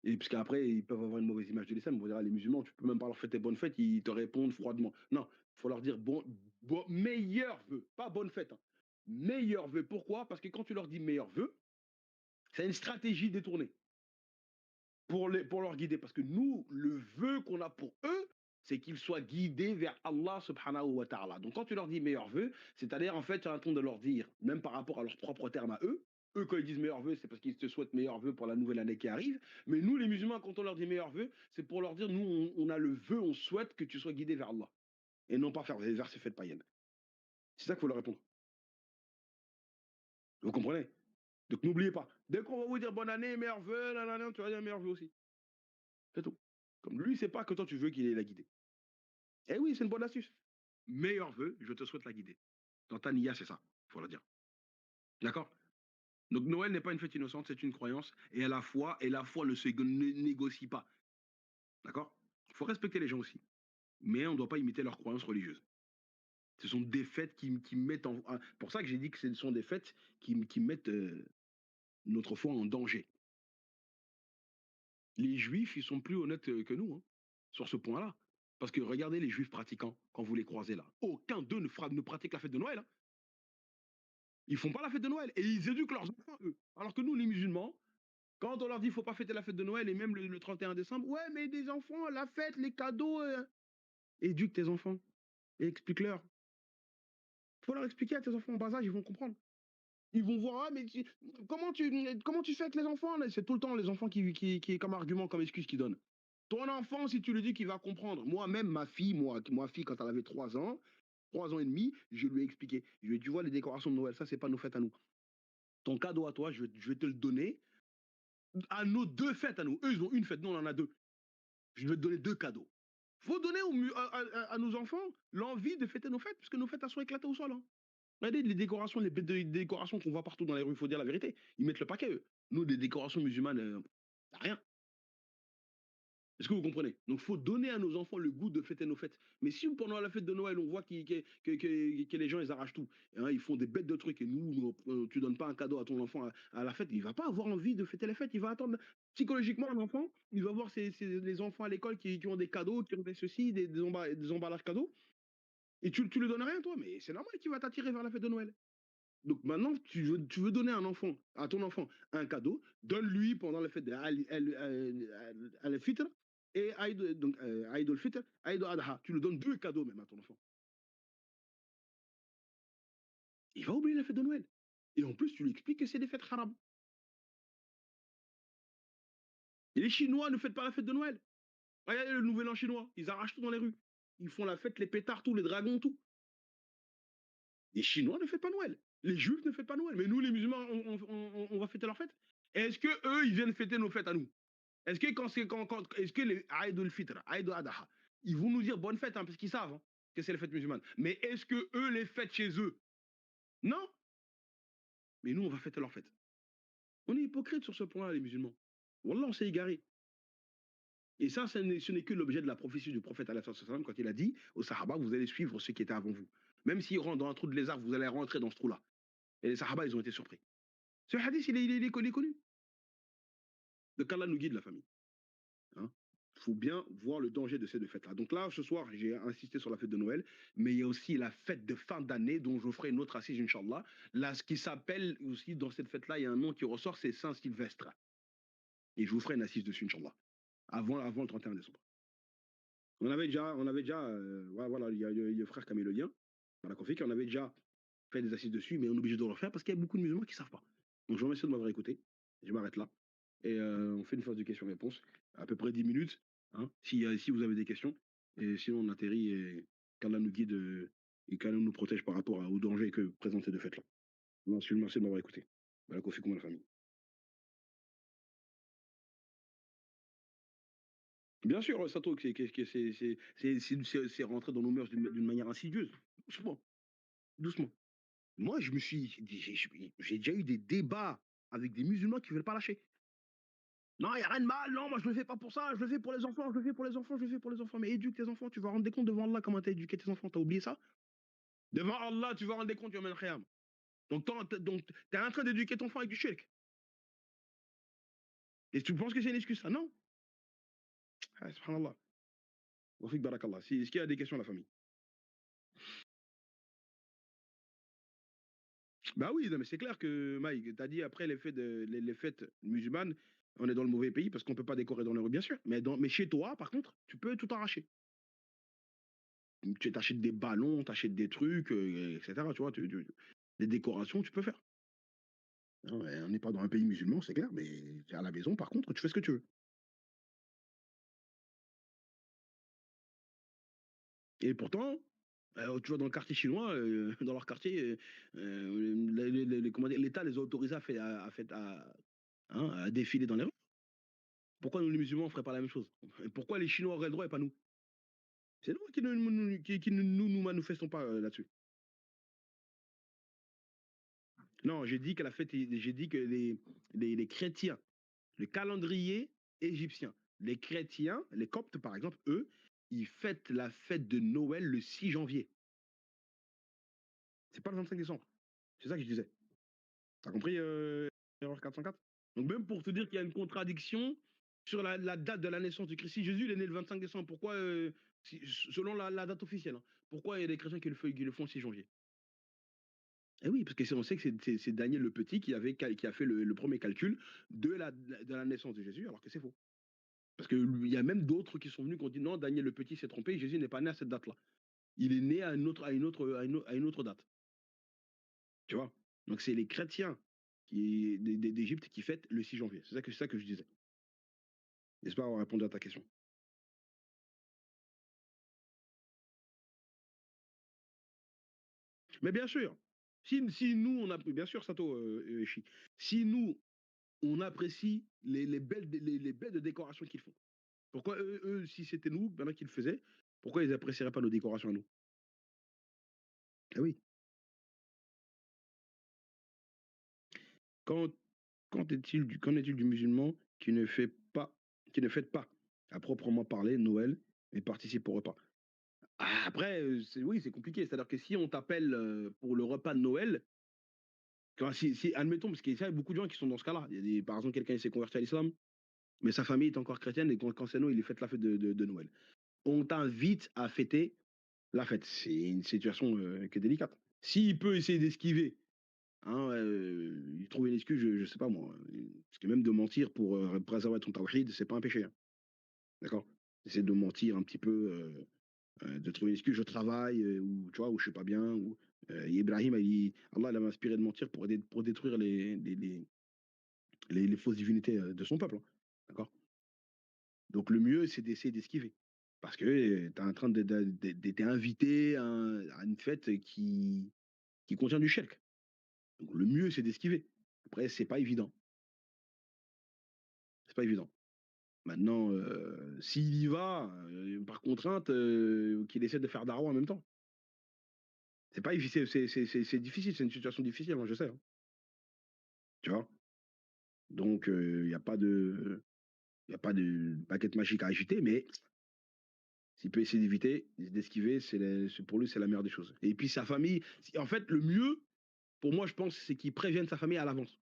Et parce qu'après, ils peuvent avoir une mauvaise image de l'islam. On va dire, ah, les musulmans, tu peux même pas leur fêter bonne fête, ils te répondent froidement. Non, il faut leur dire meilleur vœu, pas bonne fête. Hein. Meilleur vœu. Pourquoi? Parce que quand tu leur dis meilleur vœu, c'est une stratégie détournée pour leur guider. Parce que nous, le vœu qu'on a pour eux, c'est qu'ils soient guidés vers Allah subhanahu wa ta'ala. Donc quand tu leur dis meilleur vœu, c'est-à-dire en fait, tu as un ton de leur dire, même par rapport à leurs propres termes à eux, quand ils disent meilleur vœu, c'est parce qu'ils te souhaitent meilleur vœu pour la nouvelle année qui arrive. Mais nous, les musulmans, quand on leur dit meilleur vœu, c'est pour leur dire, nous, on a le vœu, on souhaite que tu sois guidé vers Allah. Et non pas faire vers ces fêtes païennes. C'est ça qu'il faut leur répondre. Vous comprenez? Donc n'oubliez pas. Dès qu'on va vous dire bonne année, meilleur vœu, nanana, tu vas dire meilleur vœu aussi. C'est tout. Comme lui, c'est pas que toi tu veux qu'il ait la guidée. Eh oui, c'est une bonne astuce. Meilleur vœu, je te souhaite la guider. Dans ta niya, c'est ça, il faut le dire. D'accord? Donc Noël n'est pas une fête innocente, c'est une croyance. Et la foi ne se négocie pas. D'accord? Il faut respecter les gens aussi. mais on ne doit pas imiter leurs croyances religieuses. Ce sont des fêtes qui mettent en... Pour ça que j'ai dit que ce sont des fêtes qui mettent notre foi en danger. Les juifs, ils sont plus honnêtes que nous, hein, sur ce point-là. Parce que regardez les juifs pratiquants, quand vous les croisez là. Aucun d'eux ne pratique la fête de Noël. Hein. Ils font pas la fête de Noël. Et ils éduquent leurs enfants, eux. Alors que nous, les musulmans, quand on leur dit qu'il ne faut pas fêter la fête de Noël, et même le 31 décembre, ouais, mais des enfants, la fête, les cadeaux, éduque tes enfants. Et explique-leur. Il faut leur expliquer à tes enfants en bas âge, ils vont comprendre. Ils vont voir, ah, mais comment tu fais avec les enfants là? C'est tout le temps les enfants qui comme argument, comme excuse qu'ils donnent. Ton enfant, si tu lui dis qu'il va comprendre. Moi-même, ma fille, quand elle avait 3 ans, 3 ans et demi, je lui ai expliqué. Je lui ai dit, tu vois, les décorations de Noël, ça, c'est pas nos fêtes à nous. Ton cadeau à toi, je vais te le donner à nos 2 fêtes à nous. Eux, ils ont une fête, nous, on en a 2. Je vais te donner 2 cadeaux. Faut donner à nos enfants l'envie de fêter nos fêtes, puisque nos fêtes, elles sont éclatées au sol. Hein. Regardez les décorations, les bêtes de décorations qu'on voit partout dans les rues, il faut dire la vérité. Ils mettent le paquet, eux. Nous, des décorations musulmanes, rien. Est-ce que vous comprenez? Donc, il faut donner à nos enfants le goût de fêter nos fêtes. Mais si pendant la fête de Noël, on voit que les gens, ils arrachent tout, hein, ils font des bêtes de trucs, et tu donnes pas un cadeau à ton enfant à la fête, il va pas avoir envie de fêter les fêtes. Il va attendre psychologiquement un enfant, il va voir les enfants à l'école qui ont des cadeaux, qui ont des ceci, des emballages cadeaux, et tu lui donnes rien, toi. Mais c'est normal qu'il va t'attirer vers la fête de Noël. Donc maintenant, tu veux donner à ton enfant un cadeau, donne-lui pendant la fête de Al-Fitr et Aïd al-Fitr, Aïd al-Adha. Tu lui donnes 2 cadeaux même à ton enfant. Il va oublier la fête de Noël. Et en plus, tu lui expliques que c'est des fêtes haram. Et les Chinois ne fêtent pas la fête de Noël. Regardez le nouvel an chinois, ils arrachent tout dans les rues. Ils font la fête, les pétards, tout, les dragons, tout. Les Chinois ne fêtent pas Noël. Les Juifs ne fêtent pas Noël. Mais nous, les musulmans, on va fêter leur fête. Est-ce que eux, ils viennent fêter nos fêtes à nous? Est-ce que est-ce que les Aïd al-Fitr, Aïd al-Adha, ils vont nous dire bonne fête, hein, parce qu'ils savent hein, que c'est les fêtes musulmanes. Mais est-ce que eux les fêtent chez eux? Non. Mais nous, on va fêter leur fête. On est hypocrite sur ce point-là, les musulmans. Wallah, on s'est égaré. Et ça, ce n'est que l'objet de la prophétie du prophète quand il a dit aux Sahaba, vous allez suivre ceux qui étaient avant vous. Même s'ils rentrent dans un trou de lézard, vous allez rentrer dans ce trou-là. Et les Sahaba, ils ont été surpris. Ce hadith, il est connu. De qu'Allah nous guide, la famille. Hein. Il faut bien voir le danger de ces 2 fêtes-là. Donc là, ce soir, j'ai insisté sur la fête de Noël, mais il y a aussi la fête de fin d'année dont je ferai une autre assise, Inch'Allah. Là, ce qui s'appelle aussi, dans cette fête-là, il y a un nom qui ressort, c'est Saint-Sylvestre. Et je vous ferai une assise dessus, Inch'Allah, avant le 31 décembre. On avait déjà voilà, il y a le frère Camélodien, dans la config, on avait déjà fait des assises dessus, mais on est obligé de le refaire parce qu'il y a beaucoup de musulmans qui ne savent pas. Donc je vous remercie de m'avoir écouté. Je m'arrête là. Et on fait une phase de questions-réponses, à peu près 10 minutes, hein, si vous avez des questions. Et sinon, on atterrit et qu'Allah nous guide et qu'Allah nous protège par rapport aux dangers que présentent ces 2 fêtes-là. Merci de m'avoir écouté. Voilà, Kofi Kouma, la famille. Bien sûr, Sato, c'est rentré dans nos mœurs d'une manière insidieuse. Doucement, doucement. Moi, j'ai déjà eu des débats avec des musulmans qui ne veulent pas lâcher. Non, il n'y a rien de mal, non, moi je le fais pas pour ça, je le fais pour les enfants, je le fais pour les enfants, je le fais pour les enfants. Mais éduque tes enfants, tu vas rendre des comptes devant Allah comment tu as éduqué tes enfants, t'as oublié ça? Devant Allah, tu vas rendre des comptes, Yom al-Khiyam. Donc, t'es en train d'éduquer ton enfant avec du shirk. Et tu penses que c'est une excuse, ça? Non. Ah, subhanallah. Wafik barakallah. Est-ce qu'il y a des questions à la famille? Bah oui, non, mais c'est clair que, Mike, t'as dit après les fêtes musulmanes, on est dans le mauvais pays parce qu'on peut pas décorer dans les rues, bien sûr. Mais chez toi, par contre, tu peux tout arracher. Tu t'achètes des ballons, t'achètes des trucs, etc. Tu vois, des décorations, tu peux faire. Hein, ouais, on n'est pas dans un pays musulman, c'est clair, mais à la maison, par contre, tu fais ce que tu veux. Et pourtant, tu vois, dans le quartier chinois, dans leur quartier, comment dire, l'État les a autorisés à défiler dans les rues. Pourquoi nous, les musulmans, on ne ferait pas la même chose? Et pourquoi les Chinois auraient le droit et pas nous? C'est nous qui ne nous manifestons pas là-dessus. Non, j'ai dit que j'ai dit que les chrétiens, le calendrier égyptien, les chrétiens, les coptes par exemple, eux, ils fêtent la fête de Noël le 6 janvier. C'est pas le 25 décembre. C'est ça que je disais. T'as compris, erreur 404? Donc même pour te dire qu'il y a une contradiction sur la date de la naissance du Christ. Si Jésus il est né le 25 décembre, pourquoi, selon la date officielle, hein, pourquoi il y a des chrétiens qui le font le 6 janvier? Eh oui, parce que on sait que c'est Daniel le Petit qui a fait le premier calcul de la naissance de Jésus, alors que c'est faux. Parce qu'il y a même d'autres qui sont venus qui ont dit non, Daniel le Petit s'est trompé, Jésus n'est pas né à cette date-là. Il est né à une autre date. Tu vois? Donc c'est les chrétiens d'Égypte qui fêtent le 6 janvier. C'est ça que je disais. J'espère avoir répondu à ta question. Mais bien sûr, si nous, on a, bien sûr, Sato, Chi, si nous, on apprécie les belles de décoration qu'ils font, pourquoi si c'était nous, maintenant qu'ils le faisaient, pourquoi ils apprécieraient pas nos décorations à nous? Ah oui. Quand, qu'en est-il du musulman qui ne fête pas, à proprement parler, Noël, mais participe au repas? Ah, après, oui, c'est compliqué. C'est-à-dire que si on t'appelle pour le repas de Noël, si, admettons, parce qu'il y a beaucoup de gens qui sont dans ce cas-là. Par exemple, quelqu'un il s'est converti à l'islam, mais sa famille est encore chrétienne et quand c'est Noël, il fête la fête de Noël. On t'invite à fêter la fête. C'est une situation qui est délicate. S'il peut essayer d'esquiver, hein, il trouve une excuse, je sais pas moi. Parce que même de mentir pour préserver ton tawhid, c'est pas un péché. Hein, d'accord. Essayer de mentir un petit peu. De trouver une excuse, je travaille, ou tu vois, ou je suis pas bien, ou Ibrahim, Allah m'a inspiré de mentir pour détruire les fausses divinités de son peuple. Hein, d'accord. Donc le mieux, c'est d'essayer d'esquiver. Parce que tu es en train d'être invité à une fête qui contient du shirk. Donc le mieux, c'est d'esquiver. Après, c'est pas évident. C'est pas évident. Maintenant, s'il y va, par contrainte, qu'il essaie de faire daron en même temps. C'est pas difficile, c'est difficile, c'est une situation difficile, moi je sais. Hein, tu vois. Donc, il y a pas de baguette magique à agiter, mais s'il peut essayer d'éviter, d'esquiver, pour lui, c'est la meilleure des choses. Et puis sa famille, en fait, le mieux, pour moi, je pense, c'est qu'il prévienne sa famille à l'avance.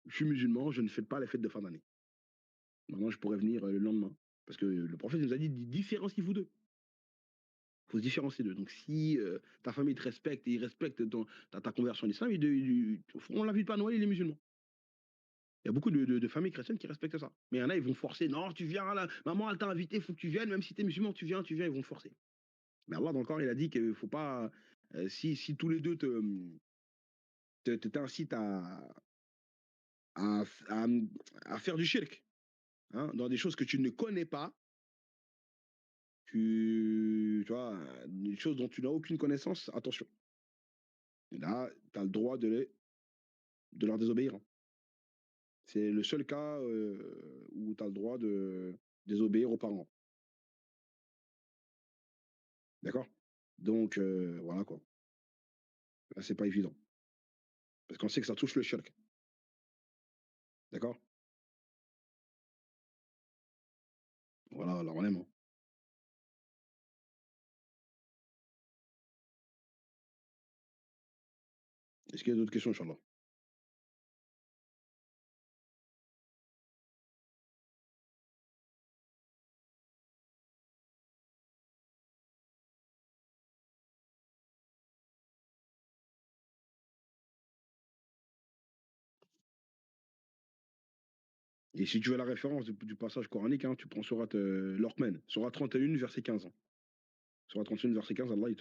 Je suis musulman, je ne fête pas les fêtes de fin d'année. Maintenant, je pourrais venir le lendemain. Parce que le prophète nous a dit, différenciez-vous d'eux. Il faut se différencier d'eux. Donc, si ta famille te respecte et ils respectent ta conversion à l'islam, on l'invite pas à Noël, il est musulman. Il y a beaucoup de familles chrétiennes qui respectent ça. Mais il y en a, ils vont forcer. Non, tu viens là, maman, elle t'a invité, il faut que tu viennes, même si tu es musulman, tu viens, ils vont te forcer. Mais Allah, dans le Coran, il a dit qu'il ne faut pas. Si tous les deux t'incitent à, à, à faire du shirk, hein, dans des choses que tu ne connais pas, tu vois, des choses dont tu n'as aucune connaissance, attention. Et là, tu as le droit de leur désobéir. Hein. C'est le seul cas où tu as le droit de désobéir aux parents. D'accord. Donc, voilà quoi. Là, c'est pas évident. Parce qu'on sait que ça touche le shirk. D'accord. Voilà, alors vraiment. Est-ce qu'il y a d'autres questions, Inch'Allah? Et si tu veux la référence du passage coranique, hein, tu prends Surat Luqman, Surat 31, verset 15. Hein. Surat 31, verset 15, Allah, il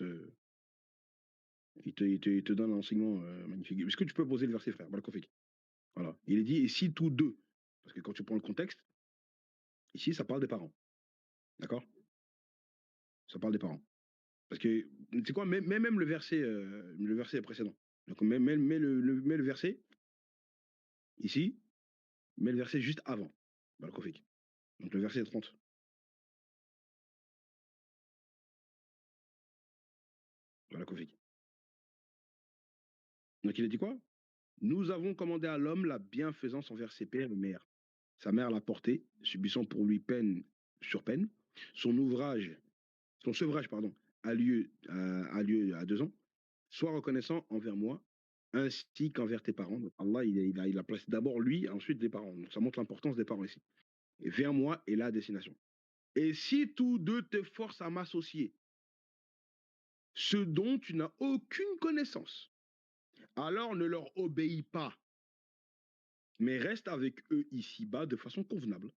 te donne un enseignement magnifique. Est-ce que tu peux poser le verset, frère? Balkofik. Voilà. Il est dit, et si tous deux, parce que quand tu prends le contexte, ici, ça parle des parents. D'accord. Ça parle des parents. Parce que, tu sais quoi, même le verset précédent. Donc, mets le verset, ici, mets le verset juste avant. Balkofik. Donc, le verset 30. Balkofik. Donc, il a dit quoi? Nous avons commandé à l'homme la bienfaisance envers ses pères et mères. Sa mère l'a porté, subissant pour lui peine sur peine. Son ouvrage ton sevrage, pardon, a lieu à 2 ans, sois reconnaissant envers moi, ainsi qu'envers tes parents. Donc Allah, il a placé d'abord lui, ensuite les parents. Donc ça montre l'importance des parents ici. Et vers moi est la destination. Et si tous deux te forcent à m'associer, ce dont tu n'as aucune connaissance, alors ne leur obéis pas, mais reste avec eux ici-bas de façon convenable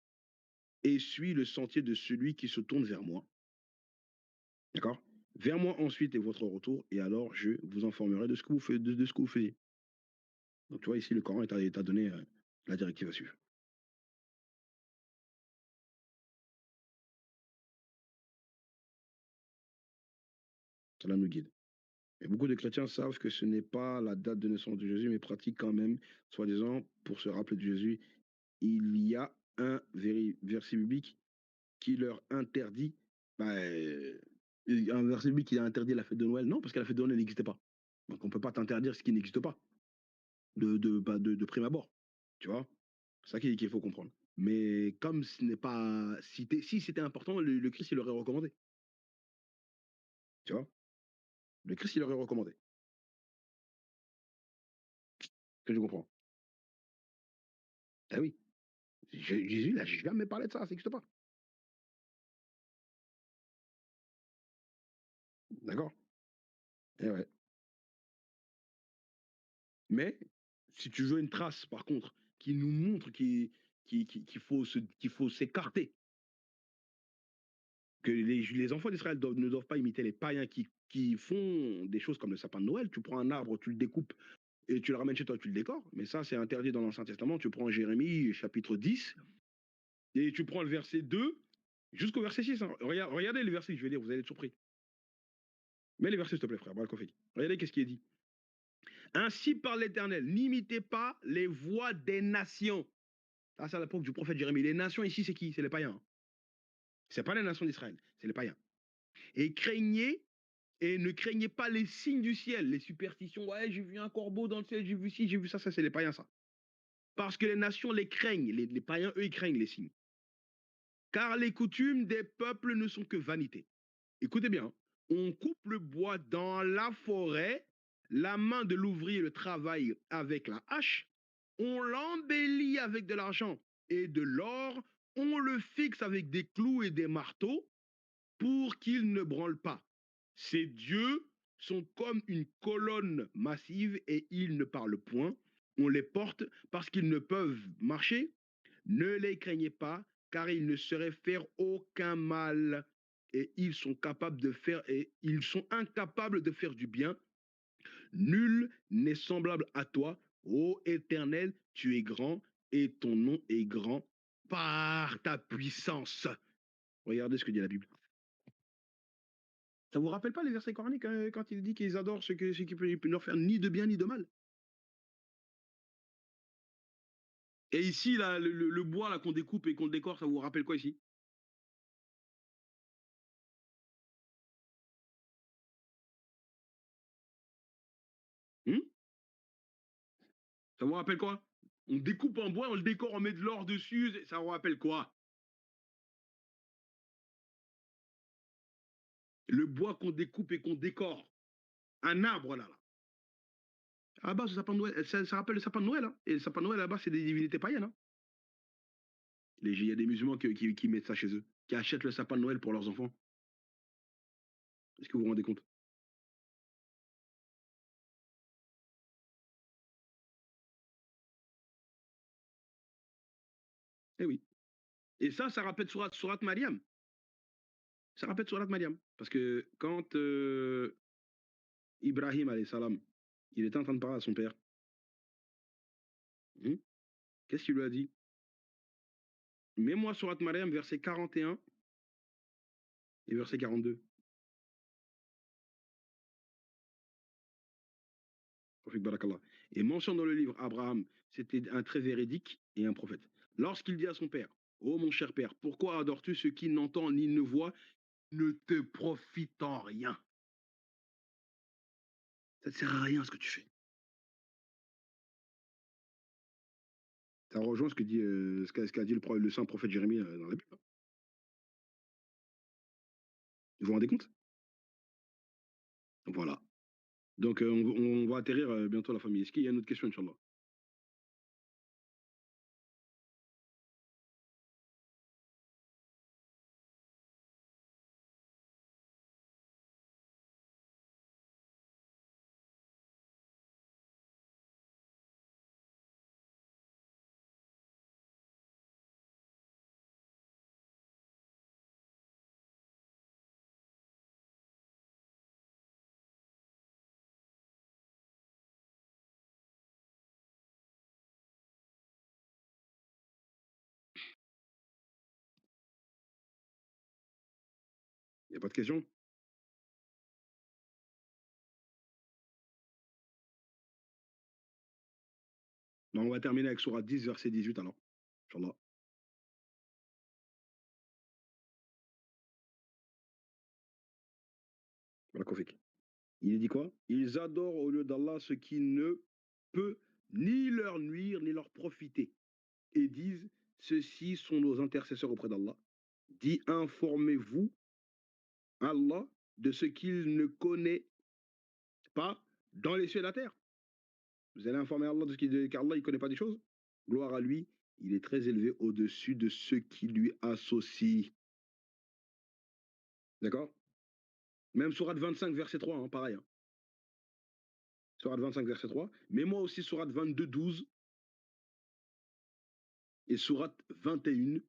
et suis le sentier de celui qui se tourne vers moi. D'accord. Vers moi ensuite est votre retour, et alors je vous informerai de ce que vous faites, de ce que vous faisiez. Donc tu vois, ici, le Coran t'a donné la directive à suivre. Cela nous guide. Et beaucoup de chrétiens savent que ce n'est pas la date de naissance de Jésus, mais pratiquent quand même, soi-disant, pour se rappeler de Jésus. Il y a un verset biblique qui leur interdit, bah, un verset biblique qui a interdit la fête de Noël. Non, parce que la fête de Noël n'existait pas. Donc on ne peut pas t'interdire ce qui n'existe pas, de prime abord. Tu vois. C'est ça qu'il faut comprendre. Mais comme ce n'est pas cité, si c'était important, le Christ, il l'aurait recommandé. Tu vois. Le Christ, il l'aurait recommandé. Que je comprends. Ah oui. Jésus, il n'a jamais parlé de ça, ça n'existe pas. D'accord. Eh ouais. Mais si tu veux une trace, par contre, qui nous montre qu'il faut s'écarter, que les enfants d'Israël ne doivent pas imiter les païens qui font des choses comme le sapin de Noël. Tu prends un arbre, tu le découpes et tu le ramènes chez toi, tu le décores. Mais ça, c'est interdit dans l'Ancien Testament. Tu prends Jérémie, chapitre 10, et tu prends le verset 2 jusqu'au verset 6. Hein. Regardez le verset, je vais lire, vous allez être surpris. Mais les versets, s'il te plaît, frère. Regardez qu'est-ce qui est dit. Ainsi parle l'Éternel, n'imitez pas les voix des nations. Ça, c'est à l'époque du prophète Jérémie. Les nations ici, c'est qui? C'est les païens. C'est pas les nations d'Israël, c'est les païens. Et craignez, et ne craignez pas les signes du ciel, les superstitions. Ouais, j'ai vu un corbeau dans le ciel, j'ai vu ci, j'ai vu ça, ça c'est les païens, ça. Parce que les nations les craignent, les païens, eux, ils craignent les signes. Car les coutumes des peuples ne sont que vanité. Écoutez bien, hein. On coupe le bois dans la forêt, la main de l'ouvrier le travaille avec la hache, on l'embellit avec de l'argent et de l'or, on le fixe avec des clous et des marteaux pour qu'il ne branle pas. Ces dieux sont comme une colonne massive et ils ne parlent point. On les porte parce qu'ils ne peuvent marcher. Ne les craignez pas, car ils ne sauraient faire aucun mal. Et ils sont capables de faire, et ils sont incapables de faire du bien. Nul n'est semblable à toi, ô Éternel, tu es grand et ton nom est grand par ta puissance. Regardez ce que dit la Bible. Ça vous rappelle pas les versets coraniques quand il dit qu'ils adorent ce qui peut ne leur faire ni de bien ni de mal? Et ici, là, le bois là qu'on découpe et qu'on décore, ça vous rappelle quoi ici? Hmm. Ça vous rappelle quoi? On découpe en bois, on le décore, on met de l'or dessus, ça vous rappelle quoi? Le bois qu'on découpe et qu'on décore. Un arbre là. À la base, le sapin de Noël, ça rappelle le sapin de Noël. Hein. Et le sapin de Noël, là-bas, c'est des divinités païennes. Hein. Il y a des musulmans qui mettent ça chez eux, qui achètent le sapin de Noël pour leurs enfants. Est-ce que vous vous rendez compte? Eh oui. Et ça rappelle Surat Mariam. Ça rappelle Surat Mariam. Parce que quand Ibrahim, alayhi salam, il était en train de parler à son père, hmm, qu'est-ce qu'il lui a dit? Mets-moi Surat Mariam, verset 41 et verset 42. Et mentionne dans le livre Abraham, c'était un très véridique et un prophète. Lorsqu'il dit à son père, ô mon cher père, pourquoi adores-tu ce qui n'entend ni ne voit, ne te profite en rien? Ça ne sert à rien ce que tu fais. Ça rejoint ce qu'a dit le saint prophète Jérémie dans la Bible. Vous vous rendez compte? Voilà. Donc on va atterrir, bientôt la famille. Est-ce qu'il y a une autre question, inch'Allah? Il y a pas de question? Bah, on va terminer avec sourate 10, verset 18 alors, inch'Allah. Barakallahu fik. Il dit quoi? Ils adorent au lieu d'Allah ce qui ne peut ni leur nuire ni leur profiter et disent: «Ceux-ci sont nos intercesseurs auprès d'Allah». Dit: «Informez-vous Allah de ce qu'il ne connaît pas dans les cieux et la terre». Vous allez informer Allah de ce qu'il qu'Allah il connaît pas des choses? Gloire à lui, il est très élevé au-dessus de ceux qui lui associent. D'accord? Même sourate 25 verset 3, hein, pareil, hein. Sourate 25 verset 3, mais moi aussi sourate 22 12 et sourate 21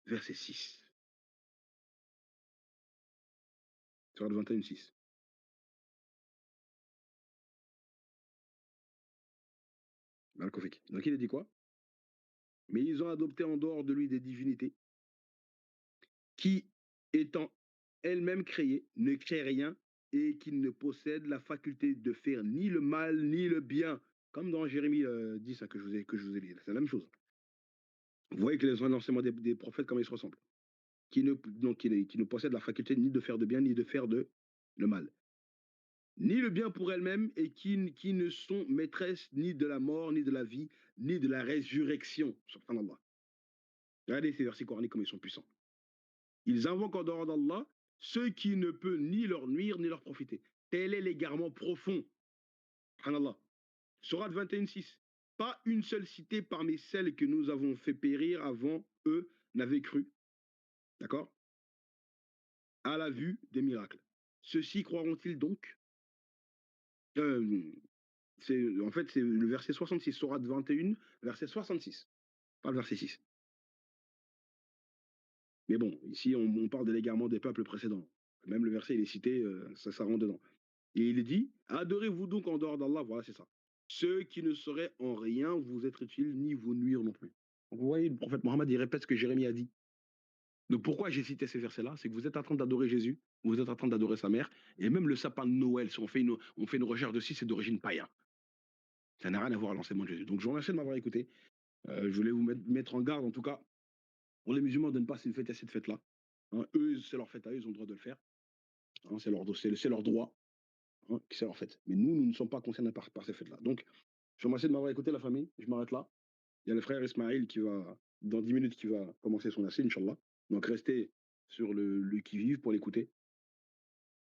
verset 6. Sourate 21 6. Al-Kufik. Donc il a dit quoi? Mais ils ont adopté en dehors de lui des divinités qui, étant elles-mêmes créées, ne créent rien et qui ne possèdent la faculté de faire ni le mal ni le bien. Comme dans Jérémie 10 hein, que je vous ai dit. C'est la même chose. Vous voyez que les enseignements des prophètes, comment ils se ressemblent. Qui ne possèdent la faculté ni de faire de bien ni de faire de le mal. Ni le bien pour elles-mêmes et qui ne sont maîtresses ni de la mort, ni de la vie, ni de la résurrection. Subhanallah. Regardez ces versets coraniques comme ils sont puissants. Ils invoquent en dehors d'Allah ce qui ne peut ni leur nuire ni leur profiter. Tel est l'égarement profond. Subhanallah. Sourate 21:6. Pas une seule cité parmi celles que nous avons fait périr avant eux n'avait cru. D'accord? À la vue des miracles. Ceux-ci croiront-ils donc? Euh, En fait, c'est le verset 66, Sourate 21, verset 66, pas le verset 6. Mais bon, ici, on parle de l'égarement des peuples précédents. Même le verset, il est cité, ça rentre dedans. Et il est dit: adorez-vous donc en dehors d'Allah, voilà, c'est ça. Ceux qui ne sauraient en rien vous être utiles, ni vous nuire non plus. Donc, vous voyez, le prophète Mohammed, il répète ce que Jérémie a dit. Donc, pourquoi j'ai cité ces versets-là? C'est que vous êtes en train d'adorer Jésus, vous êtes en train d'adorer sa mère, et même le sapin de Noël, si on fait une recherche dessus, c'est d'origine païen. Ça n'a rien à voir à l'enseignement de Jésus. Donc, je vous remercie de m'avoir écouté. Je voulais vous mettre en garde, en tout cas, pour les musulmans, de ne pas fêter cette fête-là. Hein, eux, c'est leur fête à eux, ils ont le droit de le faire. Hein, c'est leur droit, hein, c'est leur fête. Mais nous ne sommes pas concernés par ces fêtes-là. Donc, je vous remercie de m'avoir écouté, la famille. Je m'arrête là. Il y a le frère Ismaël qui va, dans 10 minutes, qui va commencer son assis, Inch'Allah. Donc, restez sur le qui-vive pour l'écouter.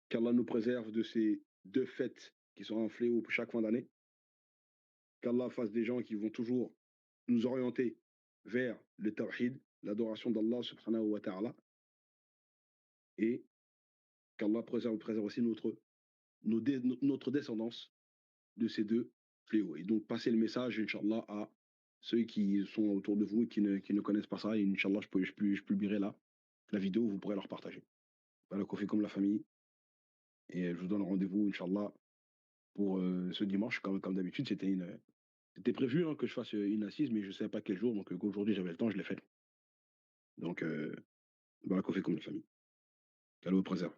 Qu'Allah nous préserve de ces deux fêtes qui sont un fléau pour chaque fin d'année. Qu'Allah fasse des gens qui vont toujours nous orienter vers le tawhid, l'adoration d'Allah subhanahu wa ta'ala, et qu'Allah préserve aussi notre descendance de ces deux fléaux. Et donc, passez le message, Inch'Allah, à ceux qui sont autour de vous et qui ne connaissent pas ça. Et Inch'Allah, je publierai là la vidéo, vous pourrez leur partager. Voilà, qu'on fait comme la famille. Et je vous donne rendez-vous, Inch'Allah, pour ce dimanche, comme d'habitude. C'était prévu hein, que je fasse une assise, mais je ne savais pas quel jour. Donc, aujourd'hui, j'avais le temps, je l'ai fait. Donc, voilà, qu'on fait comme la famille. Qu'Allah vous préserve.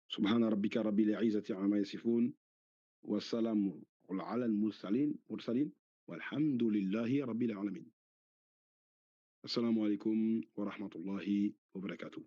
سبحان ربك رب العزة عما يصفون والسلام على المرسلين والحمد لله رب العالمين. السلام عليكم ورحمة الله وبركاته.